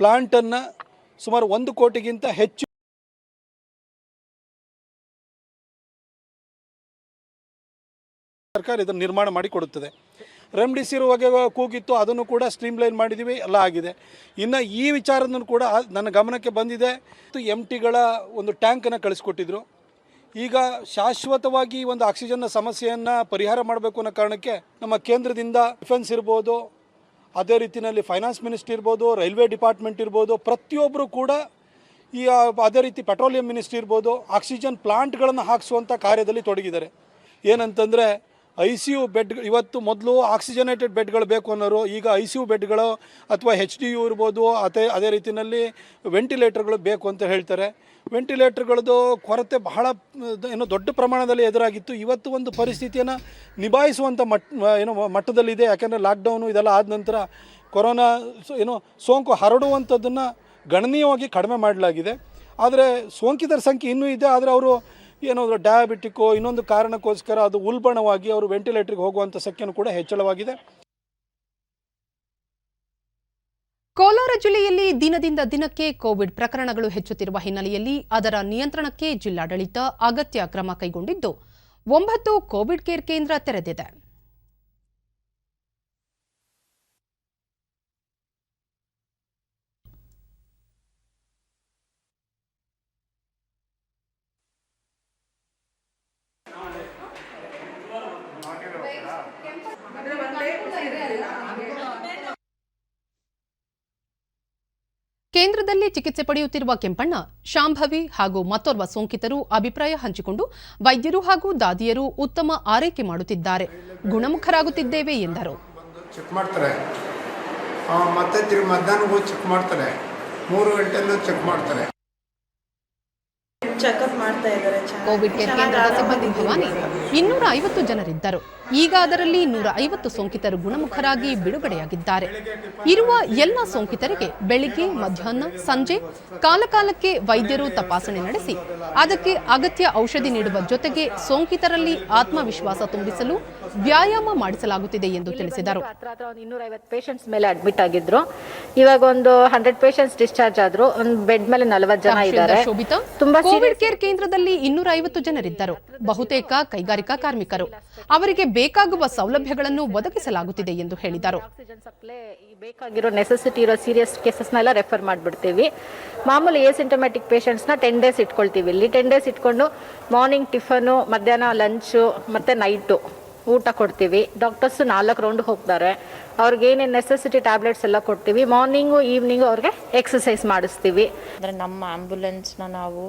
ಪ್ಲಾಂಟನ್ನು ಸುಮಾರು 1 ಕೋಟಿಗಿಂತ ಹೆಚ್ಚು ಸರ್ಕಾರ ಇದನ್ನು ನಿರ್ಮಾಣ ಮಾಡಿ ಕೊಡುತ್ತದೆ. ರೆಮ್ಡಿಸಿವಿರ್ ಬಗ್ಗೆ ಕೂಗಿತ್ತು, ಅದನ್ನು ಕೂಡ ಸ್ಟ್ರೀಮ್ಲೈನ್ ಮಾಡಿದ್ದೀವಿ, ಎಲ್ಲ ಆಗಿದೆ. ಇನ್ನು ಈ ವಿಚಾರನೂ ಕೂಡ ನನ್ನ ಗಮನಕ್ಕೆ ಬಂದಿದೆ. MTಗಳ ಒಂದು ಟ್ಯಾಂಕನ್ನು ಕಳಿಸ್ಕೊಟ್ಟಿದ್ರು. ಈಗ ಶಾಶ್ವತವಾಗಿ ಒಂದು ಆಕ್ಸಿಜನ್ನ ಸಮಸ್ಯೆಯನ್ನು ಪರಿಹಾರ ಮಾಡಬೇಕು ಅನ್ನೋ ಕಾರಣಕ್ಕೆ ನಮ್ಮ ಕೇಂದ್ರದಿಂದ ಡಿಫೆನ್ಸ್ ಇರ್ಬೋದು, ಅದೇ ರೀತಿಯಲ್ಲಿ ಫೈನಾನ್ಸ್ ಮಿನಿಸ್ಟ್ರಿ ಇರ್ಬೋದು, ರೈಲ್ವೆ ಡಿಪಾರ್ಟ್ಮೆಂಟ್ ಇರ್ಬೋದು, ಪ್ರತಿಯೊಬ್ಬರು ಕೂಡ ಈ ಅದೇ ರೀತಿ ಪೆಟ್ರೋಲಿಯಂ ಮಿನಿಸ್ಟ್ರಿ ಇರ್ಬೋದು ಆಕ್ಸಿಜನ್ ಪ್ಲಾಂಟ್ಗಳನ್ನು ಹಾಕಿಸುವಂಥ ಕಾರ್ಯದಲ್ಲಿ ತೊಡಗಿದ್ದಾರೆ. ಏನಂತಂದರೆ ICU ಬೆಡ್, ಇವತ್ತು ಮೊದಲು ಆಕ್ಸಿಜನೇಟೆಡ್ ಬೆಡ್ಗಳು ಬೇಕು ಅನ್ನೋರು, ಈಗ ICU ಬೆಡ್ಗಳು ಅಥವಾ HDU ಇರ್ಬೋದು, ಅದೇ ರೀತಿಯಲ್ಲಿ ವೆಂಟಿಲೇಟರ್ಗಳು ಬೇಕು ಅಂತ ಹೇಳ್ತಾರೆ. ವೆಂಟಿಲೇಟರ್ಗಳದ್ದು ಕೊರತೆ ಬಹಳ ದೊಡ್ಡ ಪ್ರಮಾಣದಲ್ಲಿ ಎದುರಾಗಿತ್ತು. ಇವತ್ತು ಒಂದು ಪರಿಸ್ಥಿತಿಯನ್ನು ನಿಭಾಯಿಸುವಂಥ ಮಟ್ಟದಲ್ಲಿದೆ. ಯಾಕೆಂದರೆ ಲಾಕ್ಡೌನು ಇದೆಲ್ಲ ಆದ ನಂತರ ಕೊರೋನಾ ಸೋಂಕು ಹರಡುವಂಥದ್ದನ್ನು ಗಣನೀಯವಾಗಿ ಕಡಿಮೆ ಮಾಡಲಾಗಿದೆ. ಆದರೆ ಸೋಂಕಿತರ ಸಂಖ್ಯೆ ಇನ್ನೂ ಇದೆ. ಆದರೆ ಅವರು ಏನಾದರೂ ಡಯಾಬಿಟಿಕ್ಕೋ ಇನ್ನೊಂದು ಕಾರಣಕ್ಕೋಸ್ಕರ ಅದು ಉಲ್ಬಣವಾಗಿ ಅವರು ವೆಂಟಿಲೇಟರ್ಗೆ ಹೋಗುವಂಥ ಸಂಖ್ಯೆನೂ ಕೂಡ ಹೆಚ್ಚಳವಾಗಿದೆ. ಕೋಲಾರ ಜಿಲ್ಲೆಯಲ್ಲಿ ದಿನದಿಂದ ದಿನಕ್ಕೆ ಕೋವಿಡ್ ಪ್ರಕರಣಗಳು ಹೆಚ್ಚುತ್ತಿರುವ ಹಿನ್ನೆಲೆಯಲ್ಲಿ ಅದರ ನಿಯಂತ್ರಣಕ್ಕೆ ಜಿಲ್ಲಾಡಳಿತ ಅಗತ್ಯ ಕ್ರಮ ಕೈಗೊಂಡಿದ್ದು 9 ಕೋವಿಡ್ ಕೇರ್ ಕೇಂದ್ರ ತೆರೆದಿದೆ. ಕೇಂದ್ರದಲ್ಲಿ ಚಿಕಿತ್ಸೆ ಪಡೆಯುತ್ತಿರುವ ಕೆಂಪಣ್ಣ, ಶಾಂಭವಿ ಹಾಗೂ ಮತ್ತೋರ್ವ ಸೋಂಕಿತರು ಅಭಿಪ್ರಾಯ ಹಂಚಿಕೊಂಡು ವೈದ್ಯರು ಹಾಗೂ ದಾದಿಯರು ಉತ್ತಮ ಆರೈಕೆ ಮಾಡುತ್ತಿದ್ದಾರೆ, ಗುಣಮುಖರಾಗುತ್ತಿದ್ದೇವೆ ಎಂದರು. ಚೆಕ್ ಮಾಡ್ತಾರೆ, ಮತ್ತೆ ತಿರುಗಿ ಮಧ್ಯಾಹ್ನ ಹೋಗಿ ಚೆಕ್ ಮಾಡ್ತಾರೆ, 3 ಗಂಟೆನೂ ಚೆಕ್ ಮಾಡ್ತಾರೆ. ಚೆಕಪ್ ಮಾಡ್ತಾ ಇದ್ದಾರೆ. ಕೋವಿಡ್ ಕೇರ್ ಕೇಂದ್ರದ ಸಿಬ್ಬಂದಿ ಭವಾನಿ 250 ಜನರಿದ್ದರು. ಈಗ ಅದರಲ್ಲಿ 150 ಸೋಂಕಿತರು ಗುಣಮುಖರಾಗಿ ಬಿಡುಗಡೆಯಾಗಿದ್ದಾರೆ. ಇರುವ ಎಲ್ಲ ಸೋಂಕಿತರಿಗೆ ಬೆಳಿಗ್ಗೆ, ಮಧ್ಯಾಹ್ನ, ಸಂಜೆ ಕಾಲಕಾಲಕ್ಕೆ ವೈದ್ಯರು ತಪಾಸಣೆ ನಡೆಸಿ ಅದಕ್ಕೆ ಅಗತ್ಯ ಔಷಧಿ ನೀಡುವ ಜೊತೆಗೆ ಸೋಂಕಿತರಲ್ಲಿ ಆತ್ಮವಿಶ್ವಾಸ ತುಂಬಿಸಲು ವ್ಯಾಯಾಮ ಮಾಡಿಸಲಾಗುತ್ತಿದೆ ಎಂದು ತಿಳಿಸಿದರು. 250 ಪೇಷಂಟ್ಸ್ ಮೇಲೆ ಅಡ್ಮಿಟ್ ಆಗಿದ್ರು. ಇವಾಗ ಒಂದು 100 ಪೇಷಂಟ್ಸ್ ಡಿಸ್ಚಾರ್ಜ್ ಆದ್ರು. ಒಂದು ಬೆಡ್ ಮೇಲೆ 40 ಜನ ಇದ್ದಾರೆ. ತುಂಬಾ ಕೋವಿಡ್ ಕೇರ್ ಕೇಂದ್ರದಲ್ಲಿ 250 ಜನರಿದ್ದರು. ಬಹುತೇಕ ಕೈಗಾರಿಕಾ ಕಾರ್ಮಿಕರು. ಅವರಿಗೆ ಬೇಕಾಗುವ ಸೌಲಭ್ಯಗಳನ್ನು ಒದಗಿಸಲಾಗುತ್ತಿದೆ ಎಂದು ಹೇಳಿದರು. ಆಕ್ಸಿಜನ್ ಸಪ್ಲೈ ಬೇಕಾಗಿರೋ ನೆಸೆಸಿಟಿ ಇರೋ ಸೀರಿಯಸ್ ಕೇಸಸ್ನೆಲ್ಲ ರೆಫರ್ ಮಾಡಿಬಿಡ್ತೀವಿ. ಮಾಮೂಲಿ ಎಸಿಂಟಮ್ಯಾಟಿಕ್ ಪೇಷಂಟ್ಸ್ನ 10 ಡೇಸ್ ಇಟ್ಕೊಳ್ತೀವಿ. ಇಲ್ಲಿ 10 ಡೇಸ್ ಇಟ್ಕೊಂಡು ಮಾರ್ನಿಂಗ್ ಟಿಫನು, ಮಧ್ಯಾಹ್ನ ಲಂಚು ಮತ್ತು ನೈಟು ಊಟ ಕೊಡ್ತೀವಿ. ಡಾಕ್ಟರ್ಸ್ 4 ರೌಂಡ್ ಹೋಗ್ತಾರೆ. ಅವ್ರಿಗೆ ಏನೇನು ನೆಸೆಸಿಟಿ ಟ್ಯಾಬ್ಲೆಟ್ಸ್ ಎಲ್ಲ ಕೊಡ್ತೀವಿ. ಮಾರ್ನಿಂಗು ಈವ್ನಿಂಗು ಅವ್ರಿಗೆ ಎಕ್ಸಸೈಸ್ ಮಾಡಿಸ್ತೀವಿ. ಅಂದರೆ ನಮ್ಮ ಆ್ಯಂಬುಲೆನ್ಸ್ನ ನಾವು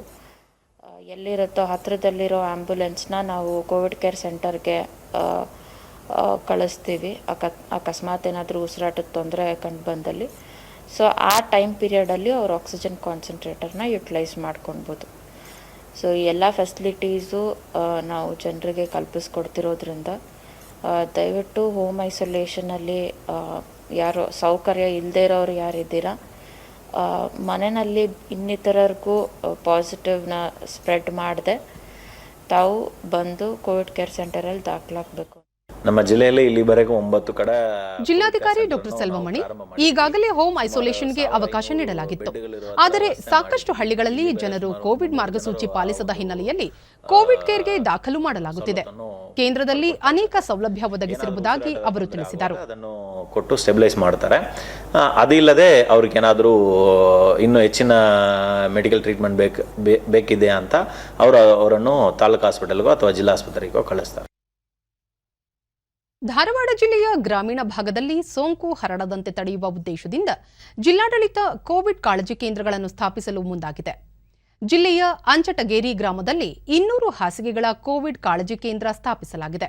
ಎಲ್ಲಿರುತ್ತೋ ಹತ್ತಿರದಲ್ಲಿರೋ ಆ್ಯಂಬುಲೆನ್ಸ್ನ ನಾವು ಕೋವಿಡ್ ಕೇರ್ ಸೆಂಟರ್ಗೆ ಕಳಿಸ್ತೀವಿ. ಅಕಸ್ಮಾತ್ ಏನಾದರೂ ಉಸಿರಾಟದ ತೊಂದರೆ ಕಂಡು ಬಂದಲ್ಲಿ ಸೊ ಆ ಟೈಮ್ ಪೀರಿಯಡಲ್ಲಿ ಅವ್ರು ಆಕ್ಸಿಜನ್ ಕಾನ್ಸಂಟ್ರೇಟರ್ನ ಯುಟಿಲೈಸ್ ಮಾಡ್ಕೊಳ್ಬೋದು. ಸೊ ಎಲ್ಲ ಫೆಸಿಲಿಟೀಸು ನಾವು ಜನರಿಗೆ ಕಲ್ಪಿಸ್ಕೊಡ್ತಿರೋದ್ರಿಂದ ದಯವಿಟ್ಟು ಹೋಮ್ ಐಸೋಲೇಷನಲ್ಲಿ ಯಾರು ಸೌಕರ್ಯ ಇಲ್ಲದೇ ಇರೋರು ಯಾರಿದ್ದೀರಾ, ಮನೆಯಲ್ಲಿ ಇನ್ನಿತರರಿಗೂ ಪಾಸಿಟಿವ್ನ ಸ್ಪ್ರೆಡ್ ಮಾಡದೆ ತಾವು ಬಂದು ಕೋವಿಡ್ ಕೇರ್ ಸೆಂಟರಲ್ಲಿ ದಾಖಲಾಗಬೇಕು. ನಮ್ಮ ಜಿಲ್ಲೆಯಲ್ಲಿ ಇಲ್ಲಿವರೆಗೂ 9 ಕಡೆ ಜಿಲ್ಲಾಧಿಕಾರಿ ಡಾಕ್ಟರ್ ಸೆಲ್ವಮಣಿ ಈಗಾಗಲೇ ಹೋಮ್ ಐಸೋಲೇಷನ್ಗೆ ಅವಕಾಶ ನೀಡಲಾಗಿತ್ತು. ಆದರೆ ಸಾಕಷ್ಟು ಹಳ್ಳಿಗಳಲ್ಲಿ ಜನರು ಕೋವಿಡ್ ಮಾರ್ಗಸೂಚಿ ಪಾಲಿಸದ ಹಿನ್ನೆಲೆಯಲ್ಲಿ ಕೋವಿಡ್ ಕೇರ್ಗೆ ದಾಖಲು ಮಾಡಲಾಗುತ್ತಿದೆ. ಕೇಂದ್ರದಲ್ಲಿ ಅನೇಕ ಸೌಲಭ್ಯ ಒದಗಿಸಿರುವುದಾಗಿ ಅವರು ತಿಳಿಸಿದರು. ಅದನ್ನು ಕೊಟ್ಟು ಸ್ಟೆಬಿಲೈಸ್ ಮಾಡ್ತಾರೆ. ಅದಿಲ್ಲದೆ ಅವ್ರಿಗೇನಾದರೂ ಇನ್ನೂ ಹೆಚ್ಚಿನ ಮೆಡಿಕಲ್ ಟ್ರೀಟ್ಮೆಂಟ್ ಬೇಕಿದೆ ಅಂತ ಅವರನ್ನು ತಾಲೂಕು ಹಾಸ್ಪಿಟಲ್ಗೋ ಅಥವಾ ಜಿಲ್ಲಾ ಆಸ್ಪತ್ರೆಗೋ ಕಳಿಸ್ತಾರೆ. ಧಾರವಾಡ ಜಿಲ್ಲೆಯ ಗ್ರಾಮೀಣ ಭಾಗದಲ್ಲಿ ಸೋಂಕು ಹರಡದಂತೆ ತಡೆಯುವ ಉದ್ದೇಶದಿಂದ ಜಿಲ್ಲಾಡಳಿತ ಕೋವಿಡ್ ಕಾಳಜಿ ಕೇಂದ್ರಗಳನ್ನು ಸ್ಥಾಪಿಸಲು ಮುಂದಾಗಿದೆ. ಜಿಲ್ಲೆಯ ಅಂಚಟಗೇರಿ ಗ್ರಾಮದಲ್ಲಿ 200 ಹಾಸಿಗೆಗಳ ಕೋವಿಡ್ ಕಾಳಜಿ ಕೇಂದ್ರ ಸ್ಥಾಪಿಸಲಾಗಿದೆ.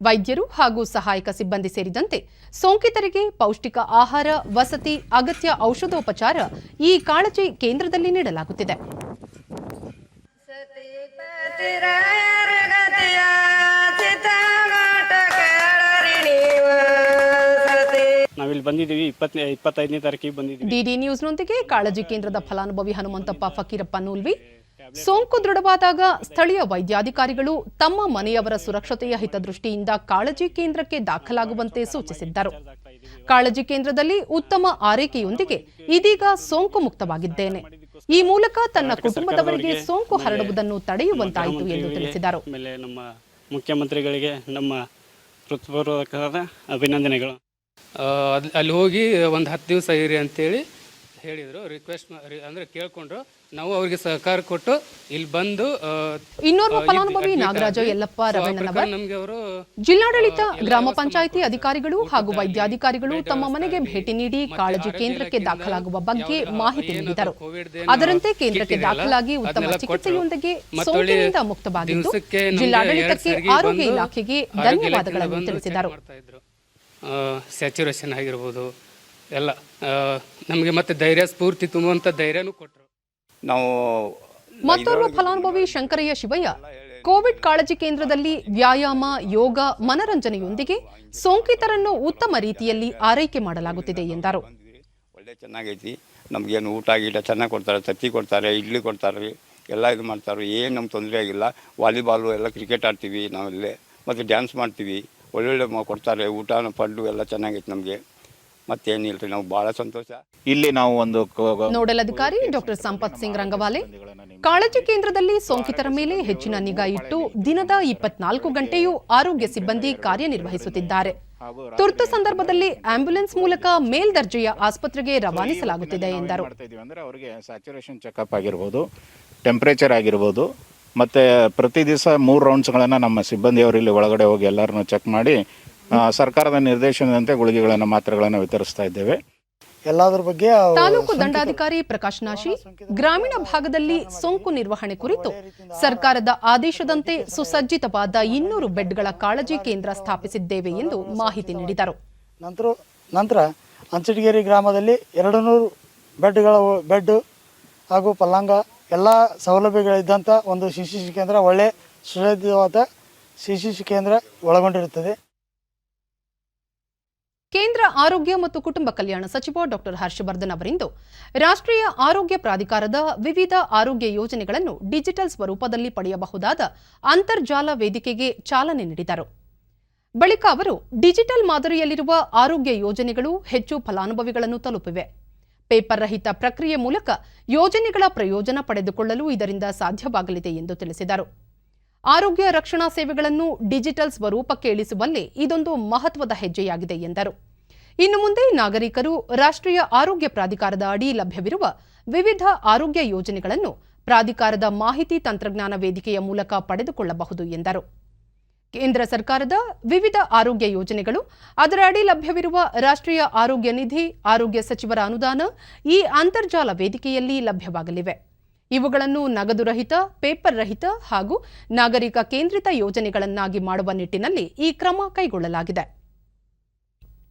ವೈದ್ಯರು ಹಾಗೂ ಸಹಾಯಕ ಸಿಬ್ಬಂದಿ ಸೇರಿದಂತೆ ಸೋಂಕಿತರಿಗೆ ಪೌಷ್ಟಿಕ ಆಹಾರ, ವಸತಿ, ಅಗತ್ಯ ಔಷಧೋಪಚಾರ ಈ ಕಾಳಜಿ ಕೇಂದ್ರದಲ್ಲಿ ನೀಡಲಾಗುತ್ತಿದೆ. ನಾವಿಲ್ಲಿ ಬಂದಿದ್ದೀವಿ 25ನೇ ತಾರೀಕಿಗೆ ಬಂದಿದ್ದೀವಿ. ಡಿಡಿ ನ್ಯೂಸ್ನೊಂದಿಗೆ ಕಾಳಜಿ ಕೇಂದ್ರದ ಫಲಾನುಭವಿ ಹನುಮಂತಪ್ಪ ಫಕೀರಪ್ಪ ನೂಲ್ವಿ, ಸೋಂಕು ದೃಢವಾದಾಗ ಸ್ಥಳೀಯ ವೈದ್ಯಾಧಿಕಾರಿಗಳು ತಮ್ಮ ಮನೆಯವರ ಸುರಕ್ಷತೆಯ ಹಿತದೃಷ್ಟಿಯಿಂದ ಕಾಳಜಿ ಕೇಂದ್ರಕ್ಕೆ ದಾಖಲಾಗುವಂತೆ ಸೂಚಿಸಿದ್ದರು. ಕಾಳಜಿ ಕೇಂದ್ರದಲ್ಲಿ ಉತ್ತಮ ಆರೈಕೆಯೊಂದಿಗೆ ಇದೀಗ ಸೋಂಕು ಮುಕ್ತವಾಗಿದ್ದೇನೆ. ಈ ಮೂಲಕ ತನ್ನ ಕುಟುಂಬದವರಿಗೆ ಸೋಂಕು ಹರಡುವುದನ್ನು ತಡೆಯುವಂತಾಯಿತು ಎಂದು ತಿಳಿಸಿದರು. ನಮ್ಮ ಮುಖ್ಯಮಂತ್ರಿಗಳಿಗೆ, ನಮ್ಮ ಹೃತ್ಪೂರ್ವಕವಾದ ಅಭಿನಂದನೆಗಳು. ಅಲ್ಲಿ ಹೋಗಿ ಒಂದು 10 ದಿವಸ ಇರಿ ಅಂತೇಳಿ ಹೇಳಿದರು. ರಿಕ್ವೆಸ್ಟ್ ಅಂದರೆ ಕೇಳಿಕೊಂಡ್ರು. ನಾವು ಅವರಿಗೆ ಸಹಕಾರ ಕೊಟ್ಟು ಇಲ್ಲಿ ಬಂದು ಇನ್ನೋರ್ವ ಫಲಾನುಭವಿ ನಾಗರಾಜ ಯಲ್ಲಪ್ಪ ರವಣ್ಣನವರ್ ನಮಗೆ ಅವರು ಜಿಲ್ಲಾಡಳಿತ, ಗ್ರಾಮ ಪಂಚಾಯಿತಿ ಅಧಿಕಾರಿಗಳು ಹಾಗೂ ವೈದ್ಯಾಧಿಕಾರಿಗಳು ತಮ್ಮ ಮನೆಗೆ ಭೇಟಿ ನೀಡಿ ಕಾಳಜಿ ಕೇಂದ್ರಕ್ಕೆ ದಾಖಲಾಗುವ ಬಗ್ಗೆ ಮಾಹಿತಿ ನೀಡಿದರು. ಅದರಂತೆ ಕೇಂದ್ರಕ್ಕೆ ದಾಖಲಾಗಿ ಉತ್ತಮ ಚಿಕಿತ್ಸೆಯೊಂದಿಗೆ ಸೋಂಕಿನಿಂದ ಮುಕ್ತವಾಗಿದ್ದು ಜಿಲ್ಲಾಡಳಿತಕ್ಕೆ, ಆರೋಗ್ಯ ಇಲಾಖೆಗೆ ಧನ್ಯವಾದಗಳನ್ನು ತಿಳಿಸಿದರು. ಸ್ಯಾಚುರೇಷನ್ ಆಗಿರ್ಬೋದು ಎಲ್ಲ ನಮಗೆ ಮತ್ತೆ ಧೈರ್ಯ, ಸ್ಫೂರ್ತಿ ತುಂಬುವಂಥ ಧೈರ್ಯನೂ ಕೊಟ್ಟರು. ನಾವು ಮತ್ತೋರ್ವ ಫಲಾನುಭವಿ ಶಂಕರಯ್ಯ ಶಿವಯ್ಯ ಕೋವಿಡ್ ಕಾಳಜಿ ಕೇಂದ್ರದಲ್ಲಿ ವ್ಯಾಯಾಮ, ಯೋಗ, ಮನರಂಜನೆಯೊಂದಿಗೆ ಸೋಂಕಿತರನ್ನು ಉತ್ತಮ ರೀತಿಯಲ್ಲಿ ಆರೈಕೆ ಮಾಡಲಾಗುತ್ತಿದೆ ಎಂದರು. ಒಳ್ಳೆ ಚೆನ್ನಾಗೈತಿ. ನಮಗೇನು ಊಟ ಗೀಟ ಚೆನ್ನಾಗಿ ಕೊಡ್ತಾರೆ, ತತ್ತಿ ಕೊಡ್ತಾರೆ, ಇಡ್ಲಿ ಕೊಡ್ತಾರೆ, ಎಲ್ಲ ಇದು ಮಾಡ್ತಾರೆ. ಏನು ನಮ್ಗೆ ತೊಂದರೆ ಆಗಿಲ್ಲ. ವಾಲಿಬಾಲು ಎಲ್ಲ ಕ್ರಿಕೆಟ್ ಆಡ್ತೀವಿ ನಾವಲ್ಲೇ, ಮತ್ತು ಡ್ಯಾನ್ಸ್ ಮಾಡ್ತೀವಿ. ಒಳ್ಳೊಳ್ಳೆ ಕೊಡ್ತಾರೆ. ಊಟ ಫಂಡು ಎಲ್ಲ ಚೆನ್ನಾಗೈತೆ ನಮಗೆ. ಮತ್ತೇನಿಲ್ಲ, ನಾವು ಭಾಳ ಸಂತೋಷ. ಇಲ್ಲಿ ನಾವು ಒಂದು ನೋಡಲ್ ಅಧಿಕಾರಿ ಡಾಕ್ಟರ್ ಸಂಪತ್ ಸಿಂಗ್ ರಂಗವಾಲೆ ಕಾಳಜಿ ಕೇಂದ್ರದಲ್ಲಿ ಸೋಂಕಿತರ ಮೇಲೆ ಹೆಚ್ಚಿನ ನಿಗಾ ಇಟ್ಟು ದಿನದ 24 ಗಂಟೆಯೂ ಆರೋಗ್ಯ ಸಿಬ್ಬಂದಿ ಕಾರ್ಯನಿರ್ವಹಿಸುತ್ತಿದ್ದಾರೆ. ತುರ್ತು ಸಂದರ್ಭದಲ್ಲಿ ಆಂಬ್ಯುಲೆನ್ಸ್ ಮೂಲಕ ಮೇಲ್ದರ್ಜೆಯ ಆಸ್ಪತ್ರೆಗೆ ರವಾನಿಸಲಾಗುತ್ತಿದೆ ಎಂದರು. ಅವರಿಗೆ ಸ್ಯಾಚುರೇಷನ್ ಚೆಕಪ್ ಆಗಿರ್ಬೋದು, ಟೆಂಪರೇಚರ್ ಆಗಿರ್ಬೋದು, ಮತ್ತು ಪ್ರತಿ ದಿವಸ 3 ರೌಂಡ್ಸ್ಗಳನ್ನು ನಮ್ಮ ಸಿಬ್ಬಂದಿಯವರು ಇಲ್ಲಿ ಒಳಗಡೆ ಹೋಗಿ ಎಲ್ಲರನ್ನು ಚೆಕ್ ಮಾಡಿ ಸರ್ಕಾರದ ನಿರ್ದೇಶನದಂತೆ ಗುಳಿಗೆಗಳನ್ನು, ಮಾತ್ರೆಗಳನ್ನು ವಿತರಿಸ್ತಾ ಇದ್ದೇವೆ. ಎಲ್ಲದರ ಬಗ್ಗೆ ತಾಲೂಕು ದಂಡಾಧಿಕಾರಿ ಪ್ರಕಾಶ್ ನಾಶಿ ಗ್ರಾಮೀಣ ಭಾಗದಲ್ಲಿ ಸೋಂಕು ನಿರ್ವಹಣೆ ಕುರಿತು ಸರ್ಕಾರದ ಆದೇಶದಂತೆ ಸುಸಜ್ಜಿತವಾದ 200 ಬೆಡ್ಗಳ ಕಾಳಜಿ ಕೇಂದ್ರ ಸ್ಥಾಪಿಸಿದ್ದೇವೆ ಎಂದು ಮಾಹಿತಿ ನೀಡಿದರು. ನಂತರ ಅಂಚಟಗೇರಿ ಗ್ರಾಮದಲ್ಲಿ 200 ಬೆಡ್ ಹಾಗೂ ಪಲ್ಲಂಗ ಎಲ್ಲ ಸೌಲಭ್ಯಗಳಿದ್ದಂಥ ಒಂದು ಶಿಶು ಕೇಂದ್ರ, ಒಳ್ಳೆ ಸುಸಜ್ಜಿತವಾದ ಶಿಶು ಕೇಂದ್ರ ಒಳಗೊಂಡಿರುತ್ತದೆ. ಕೇಂದ್ರ ಆರೋಗ್ಯ ಮತ್ತು ಕುಟುಂಬ ಕಲ್ಯಾಣ ಸಚಿವ ಡಾಕ್ಟರ್ ಹರ್ಷವರ್ಧನ್ ಅವರಿಂದು ರಾಷ್ಟ್ರೀಯ ಆರೋಗ್ಯ ಪ್ರಾಧಿಕಾರದ ವಿವಿಧ ಆರೋಗ್ಯ ಯೋಜನೆಗಳನ್ನು ಡಿಜಿಟಲ್ ಸ್ವರೂಪದಲ್ಲಿ ಪಡೆಯಬಹುದಾದ ಅಂತರ್ಜಾಲ ವೇದಿಕೆಗೆ ಚಾಲನೆ ನೀಡಿದರು. ಬಳಿಕ ಅವರು ಡಿಜಿಟಲ್ ಮಾದರಿಯಲ್ಲಿರುವ ಆರೋಗ್ಯ ಯೋಜನೆಗಳು ಹೆಚ್ಚು ಫಲಾನುಭವಿಗಳನ್ನು ತಲುಪಿವೆ. ಪೇಪರ್ ರಹಿತ ಪ್ರಕ್ರಿಯೆ ಮೂಲಕ ಯೋಜನೆಗಳ ಪ್ರಯೋಜನ ಪಡೆದುಕೊಳ್ಳಲು ಇದರಿಂದ ಸಾಧ್ಯವಾಗಲಿದೆ ಎಂದು ತಿಳಿಸಿದರು. ಆರೋಗ್ಯ ರಕ್ಷಣಾ ಸೇವೆಗಳನ್ನು ಡಿಜಿಟಲ್ ಸ್ವರೂಪಕ್ಕೆ ಇಳಿಸುವಲ್ಲಿ ಇದೊಂದು ಮಹತ್ವದ ಹೆಜ್ಜೆಯಾಗಿದೆ ಎಂದರು. ಇನ್ನು ಮುಂದೆ ನಾಗರಿಕರು ರಾಷ್ಟ್ರೀಯ ಆರೋಗ್ಯ ಪ್ರಾಧಿಕಾರದ ಅಡಿ ಲಭ್ಯವಿರುವ ವಿವಿಧ ಆರೋಗ್ಯ ಯೋಜನೆಗಳನ್ನು ಪ್ರಾಧಿಕಾರದ ಮಾಹಿತಿ ತಂತ್ರಜ್ಞಾನ ವೇದಿಕೆಯ ಮೂಲಕ ಪಡೆದುಕೊಳ್ಳಬಹುದು ಎಂದರು. ಕೇಂದ್ರ ಸರ್ಕಾರದ ವಿವಿಧ ಆರೋಗ್ಯ ಯೋಜನೆಗಳು, ಅದರ ಅಡಿ ಲಭ್ಯವಿರುವ ರಾಷ್ಟ್ರೀಯ ಆರೋಗ್ಯ ನಿಧಿ, ಆರೋಗ್ಯ ಸಚಿವರ ಅನುದಾನ ಈ ಅಂತರ್ಜಾಲ ವೇದಿಕೆಯಲ್ಲಿ ಲಭ್ಯವಾಗಲಿವೆ. ಇವುಗಳನ್ನು ನಗದು ರಹಿತ, ಪೇಪರ್ ರಹಿತ ಹಾಗೂ ನಾಗರಿಕ ಕೇಂದ್ರಿತ ಯೋಜನೆಗಳನ್ನಾಗಿ ಮಾಡುವ ನಿಟ್ಟಿನಲ್ಲಿ ಈ ಕ್ರಮ ಕೈಗೊಳ್ಳಲಾಗಿದೆ.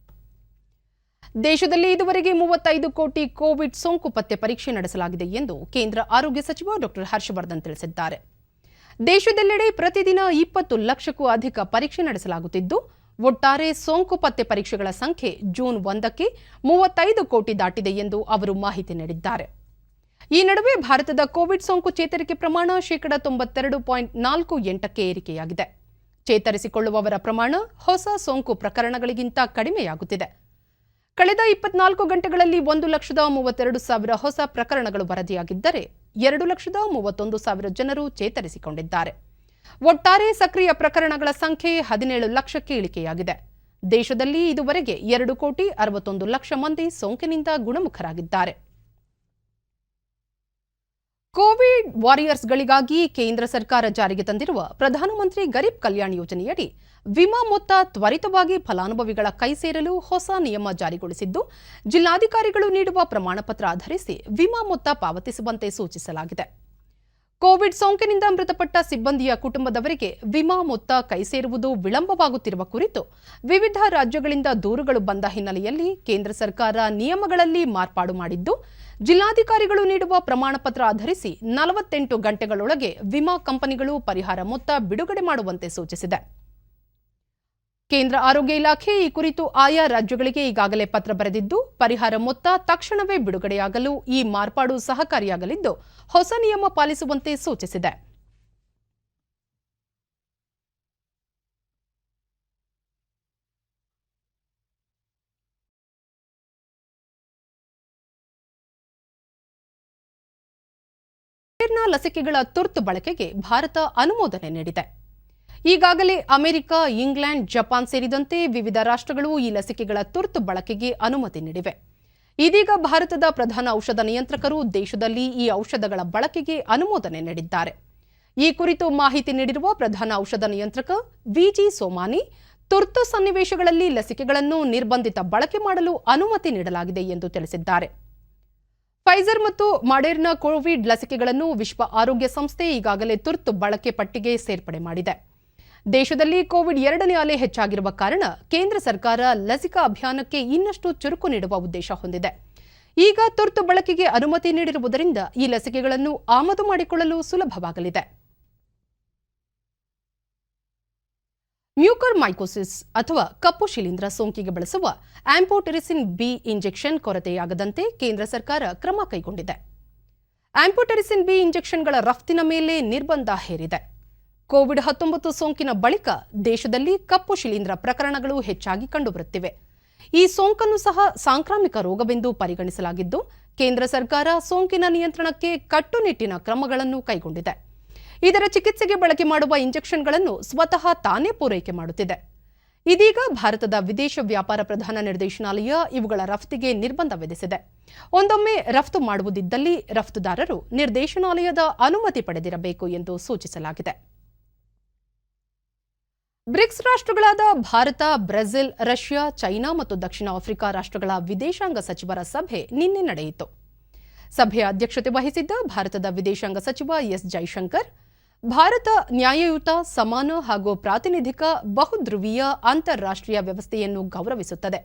ದೇಶದಲ್ಲಿ ಇದುವರೆಗೆ 35 ಕೋಟಿ ಕೋವಿಡ್ ಸೋಂಕು ಪತ್ತೆ ಪರೀಕ್ಷೆ ನಡೆಸಲಾಗಿದೆ ಎಂದು ಕೇಂದ್ರ ಆರೋಗ್ಯ ಸಚಿವ ಡಾಕ್ಟರ್ ಹರ್ಷವರ್ಧನ್ ತಿಳಿಸಿದ್ದಾರೆ. ದೇಶದೆಲ್ಲೆಡೆ ಪ್ರತಿದಿನ 20 ಲಕ್ಷಕ್ಕೂ ಅಧಿಕ ಪರೀಕ್ಷೆ ನಡೆಸಲಾಗುತ್ತಿದ್ದು, ಒಟ್ಟಾರೆ ಸೋಂಕು ಪತ್ತೆ ಪರೀಕ್ಷೆಗಳ ಸಂಖ್ಯೆ ಜೂನ್ 1ಕ್ಕೆ 35 ಕೋಟಿ ದಾಟಿದೆ ಎಂದು ಅವರು ಮಾಹಿತಿ ನೀಡಿದ್ದಾರೆ. ಈ ನಡುವೆ ಭಾರತದ ಕೋವಿಡ್ ಸೋಂಕು ಚೇತರಿಕೆ ಪ್ರಮಾಣ 92.48ಕ್ಕೆ ಏರಿಕೆಯಾಗಿದೆ. ಚೇತರಿಸಿಕೊಳ್ಳುವವರ ಪ್ರಮಾಣ ಹೊಸ ಸೋಂಕು ಪ್ರಕರಣಗಳಿಗಿಂತ ಕಡಿಮೆಯಾಗುತ್ತಿದೆ. ಕಳೆದ 24 ಗಂಟೆಗಳಲ್ಲಿ 1,32,000 ಹೊಸ ಪ್ರಕರಣಗಳು ವರದಿಯಾಗಿದ್ದರೆ 2,31,000 ಜನರು ಚೇತರಿಸಿಕೊಂಡಿದ್ದಾರೆ. ಒಟ್ಟಾರೆ ಸಕ್ರಿಯ ಪ್ರಕರಣಗಳ ಸಂಖ್ಯೆ 17 ಲಕ್ಷಕ್ಕೆ ಇಳಿಕೆಯಾಗಿದೆ. ದೇಶದಲ್ಲಿ ಇದುವರೆಗೆ 2,61,00,000 ಮಂದಿ ಸೋಂಕಿನಿಂದ ಗುಣಮುಖರಾಗಿದ್ದಾರೆ. ಕೋವಿಡ್ ವಾರಿಯರ್ಸ್ಗಳಿಗಾಗಿ ಕೇಂದ್ರ ಸರ್ಕಾರ ಜಾರಿಗೆ ತಂದಿರುವ ಪ್ರಧಾನಮಂತ್ರಿ ಗರೀಬ್ ಕಲ್ಯಾಣ್ ಯೋಜನೆಯಡಿ ವಿಮಾ ಮೊತ್ತ ತ್ವರಿತವಾಗಿ ಫಲಾನುಭವಿಗಳ ಕೈ ಸೇರಲು ಹೊಸ ನಿಯಮ ಜಾರಿಗೊಳಿಸಿದ್ದು, ಜಿಲ್ಲಾಧಿಕಾರಿಗಳು ನೀಡುವ ಪ್ರಮಾಣಪತ್ರ ಆಧರಿಸಿ ವಿಮಾ ಮೊತ್ತ ಪಾವತಿಸುವಂತೆ ಸೂಚಿಸಲಾಗಿದೆ. ಕೋವಿಡ್ ಸೋಂಕಿನಿಂದ ಮೃತಪಟ್ಟ ಸಿಬ್ಬಂದಿಯ ಕುಟುಂಬದವರಿಗೆ ವಿಮಾ ಮೊತ್ತ ಕೈ ಸೇರುವುದು ವಿಳಂಬವಾಗುತ್ತಿರುವ ಕುರಿತು ವಿವಿಧ ರಾಜ್ಯಗಳಿಂದ ದೂರುಗಳು ಬಂದ ಹಿನ್ನೆಲೆಯಲ್ಲಿ ಕೇಂದ್ರ ಸರ್ಕಾರ ನಿಯಮಗಳಲ್ಲಿ ಮಾರ್ಪಾಡು ಮಾಡಿದ್ದು, ಜಿಲ್ಲಾಧಿಕಾರಿಗಳು ನೀಡುವ ಪ್ರಮಾಣಪತ್ರ ಆಧರಿಸಿ 48 ಗಂಟೆಗಳೊಳಗೆ ವಿಮಾ ಕಂಪನಿಗಳು ಪರಿಹಾರ ಮೊತ್ತ ಬಿಡುಗಡೆ ಮಾಡುವಂತೆ ಸೂಚಿಸಿದೆ. ಕೇಂದ್ರ ಆರೋಗ್ಯ ಇಲಾಖೆ ಈ ಕುರಿತು ಆಯಾ ರಾಜ್ಯಗಳಿಗೆ ಈಗಾಗಲೇ ಪತ್ರ ಬರೆದಿದ್ದು, ಪರಿಹಾರ ಮೊತ್ತ ತಕ್ಷಣವೇ ಬಿಡುಗಡೆಯಾಗಲು ಈ ಮಾರ್ಪಾಡು ಸಹಕಾರಿಯಾಗಲಿದ್ದು, ಹೊಸ ನಿಯಮ ಪಾಲಿಸುವಂತೆ ಸೂಚಿಸಿದೆ. ಲಸಿಕೆಗಳ ತುರ್ತು ಬಳಕೆಗೆ ಭಾರತ ಅನುಮೋದನೆ ನೀಡಿದೆ. ಈಗಾಗಲೇ ಅಮೆರಿಕ, ಇಂಗ್ಲೆಂಡ್, ಜಪಾನ್ ಸೇರಿದಂತೆ ವಿವಿಧ ರಾಷ್ಟ್ರಗಳು ಈ ಲಸಿಕೆಗಳ ತುರ್ತು ಬಳಕೆಗೆ ಅನುಮತಿ ನೀಡಿವೆ. ಇದೀಗ ಭಾರತದ ಪ್ರಧಾನ ಔಷಧ ನಿಯಂತ್ರಕರು ದೇಶದಲ್ಲಿ ಈ ಔಷಧಗಳ ಬಳಕೆಗೆ ಅನುಮೋದನೆ ನೀಡಿದ್ದಾರೆ. ಈ ಕುರಿತು ಮಾಹಿತಿ ನೀಡಿರುವ ಪ್ರಧಾನ ಔಷಧ ನಿಯಂತ್ರಕ ವಿಜಿ ಸೋಮಾನಿ, ತುರ್ತು ಸನ್ನಿವೇಶಗಳಲ್ಲಿ ಲಸಿಕೆಗಳನ್ನು ನಿರ್ಬಂಧಿತ ಬಳಕೆ ಮಾಡಲು ಅನುಮತಿ ನೀಡಲಾಗಿದೆ ಎಂದು ತಿಳಿಸಿದ್ದಾರೆ. ಫೈಜರ್ ಮತ್ತು ಮಾಡೆರ್ನಾ ಕೋವಿಡ್ ಲಸಿಕೆಗಳನ್ನು ವಿಶ್ವ ಆರೋಗ್ಯ ಸಂಸ್ಥೆ ಈಗಾಗಲೇ ತುರ್ತು ಬಳಕೆ ಪಟ್ಟಿಗೆ ಸೇರ್ಪಡೆ ಮಾಡಿದೆ. ದೇಶದಲ್ಲಿ ಕೋವಿಡ್ 2ನೇ ಅಲೆ ಹೆಚ್ಚಾಗಿರುವ ಕಾರಣ ಕೇಂದ್ರ ಸರ್ಕಾರ ಲಸಿಕಾ ಅಭಿಯಾನಕ್ಕೆ ಇನ್ನಷ್ಟು ಚುರುಕು ನೀಡುವ ಉದ್ದೇಶ ಹೊಂದಿದೆ. ಈಗ ತುರ್ತು ಬಳಕೆಗೆ ಅನುಮತಿ ನೀಡಿರುವುದರಿಂದ ಈ ಲಸಿಕೆಗಳನ್ನು ಆಮದು ಮಾಡಿಕೊಳ್ಳಲು ಸುಲಭವಾಗಲಿದೆ. ಮ್ಯೂಕರ್ಮೈಕೋಸಿಸ್ ಅಥವಾ ಕಪ್ಪು ಶಿಲೀಂಧ್ರ ಸೋಂಕಿಗೆ ಬಳಸುವ ಆಂಫೋಟೆರಿಸಿನ್ ಬಿ ಇಂಜೆಕ್ಷನ್ ಕೊರತೆಯಾಗದಂತೆ ಕೇಂದ್ರ ಸರ್ಕಾರ ಕ್ರಮ ಕೈಗೊಂಡಿದೆ. ಆಂಫೋಟೆರಿಸಿನ್ ಬಿ ಇಂಜೆಕ್ಷನ್ಗಳ ರಫ್ತಿನ ಮೇಲೆ ನಿರ್ಬಂಧ ಹೇರಿದೆ. ಕೋವಿಡ್-19 ಸೋಂಕಿನ ಬಳಿಕ ದೇಶದಲ್ಲಿ ಕಪ್ಪು ಶಿಲೀಂಧ್ರ ಪ್ರಕರಣಗಳು ಹೆಚ್ಚಾಗಿ ಕಂಡುಬರುತ್ತಿವೆ. ಈ ಸೋಂಕನ್ನು ಸಹ ಸಾಂಕ್ರಾಮಿಕ ರೋಗವೆಂದು ಪರಿಗಣಿಸಲಾಗಿದ್ದು, ಕೇಂದ್ರ ಸರ್ಕಾರ ಸೋಂಕಿನ ನಿಯಂತ್ರಣಕ್ಕೆ ಕಟ್ಟುನಿಟ್ಟಿನ ಕ್ರಮಗಳನ್ನು ಕೈಗೊಂಡಿದೆ. ಇದರ ಚಿಕಿತ್ಸೆಗೆ ಬಳಕೆ ಮಾಡುವ ಇಂಜೆಕ್ಷನ್ಗಳನ್ನು ಸ್ವತಃ ತಾನೇ ಪೂರೈಕೆ ಮಾಡುತ್ತಿದೆ. ಇದೀಗ ಭಾರತದ ವಿದೇಶ ವ್ಯಾಪಾರ ಪ್ರಧಾನ ನಿರ್ದೇಶನಾಲಯ ಇವುಗಳ ರಫ್ತಿಗೆ ನಿರ್ಬಂಧ ವಿಧಿಸಿದೆ. ಒಂದೊಮ್ಮೆ ರಫ್ತು ಮಾಡುವುದಿದ್ದಲ್ಲಿ ರಫ್ತುದಾರರು ನಿರ್ದೇಶನಾಲಯದ ಅನುಮತಿ ಪಡೆದಿರಬೇಕು ಎಂದು ಸೂಚಿಸಲಾಗಿದೆ. ಬ್ರಿಕ್ಸ್ ರಾಷ್ಟ್ರಗಳಾದ ಭಾರತ, ಬ್ರೆಜಿಲ್, ರಷ್ಯಾ, ಚೈನಾ ಮತ್ತು ದಕ್ಷಿಣ ಆಫ್ರಿಕಾ ರಾಷ್ಟ್ರಗಳ ವಿದೇಶಾಂಗ ಸಚಿವರ ಸಭೆ ನಿನ್ನೆ ನಡೆಯಿತು. ಸಭೆಯ ಅಧ್ಯಕ್ಷತೆ ವಹಿಸಿದ್ದ ಭಾರತದ ವಿದೇಶಾಂಗ ಸಚಿವ ಎಸ್ ಜೈಶಂಕರ್, ಭಾರತ ನ್ಯಾಯಯುತ, ಸಮಾನ ಹಾಗೂ ಪ್ರಾತಿನಿಧಿಕ ಬಹುಧ್ರುವೀಯ ಅಂತಾರಾಷ್ಟ್ರೀಯ ವ್ಯವಸ್ಥೆಯನ್ನು ಗೌರವಿಸುತ್ತದೆ.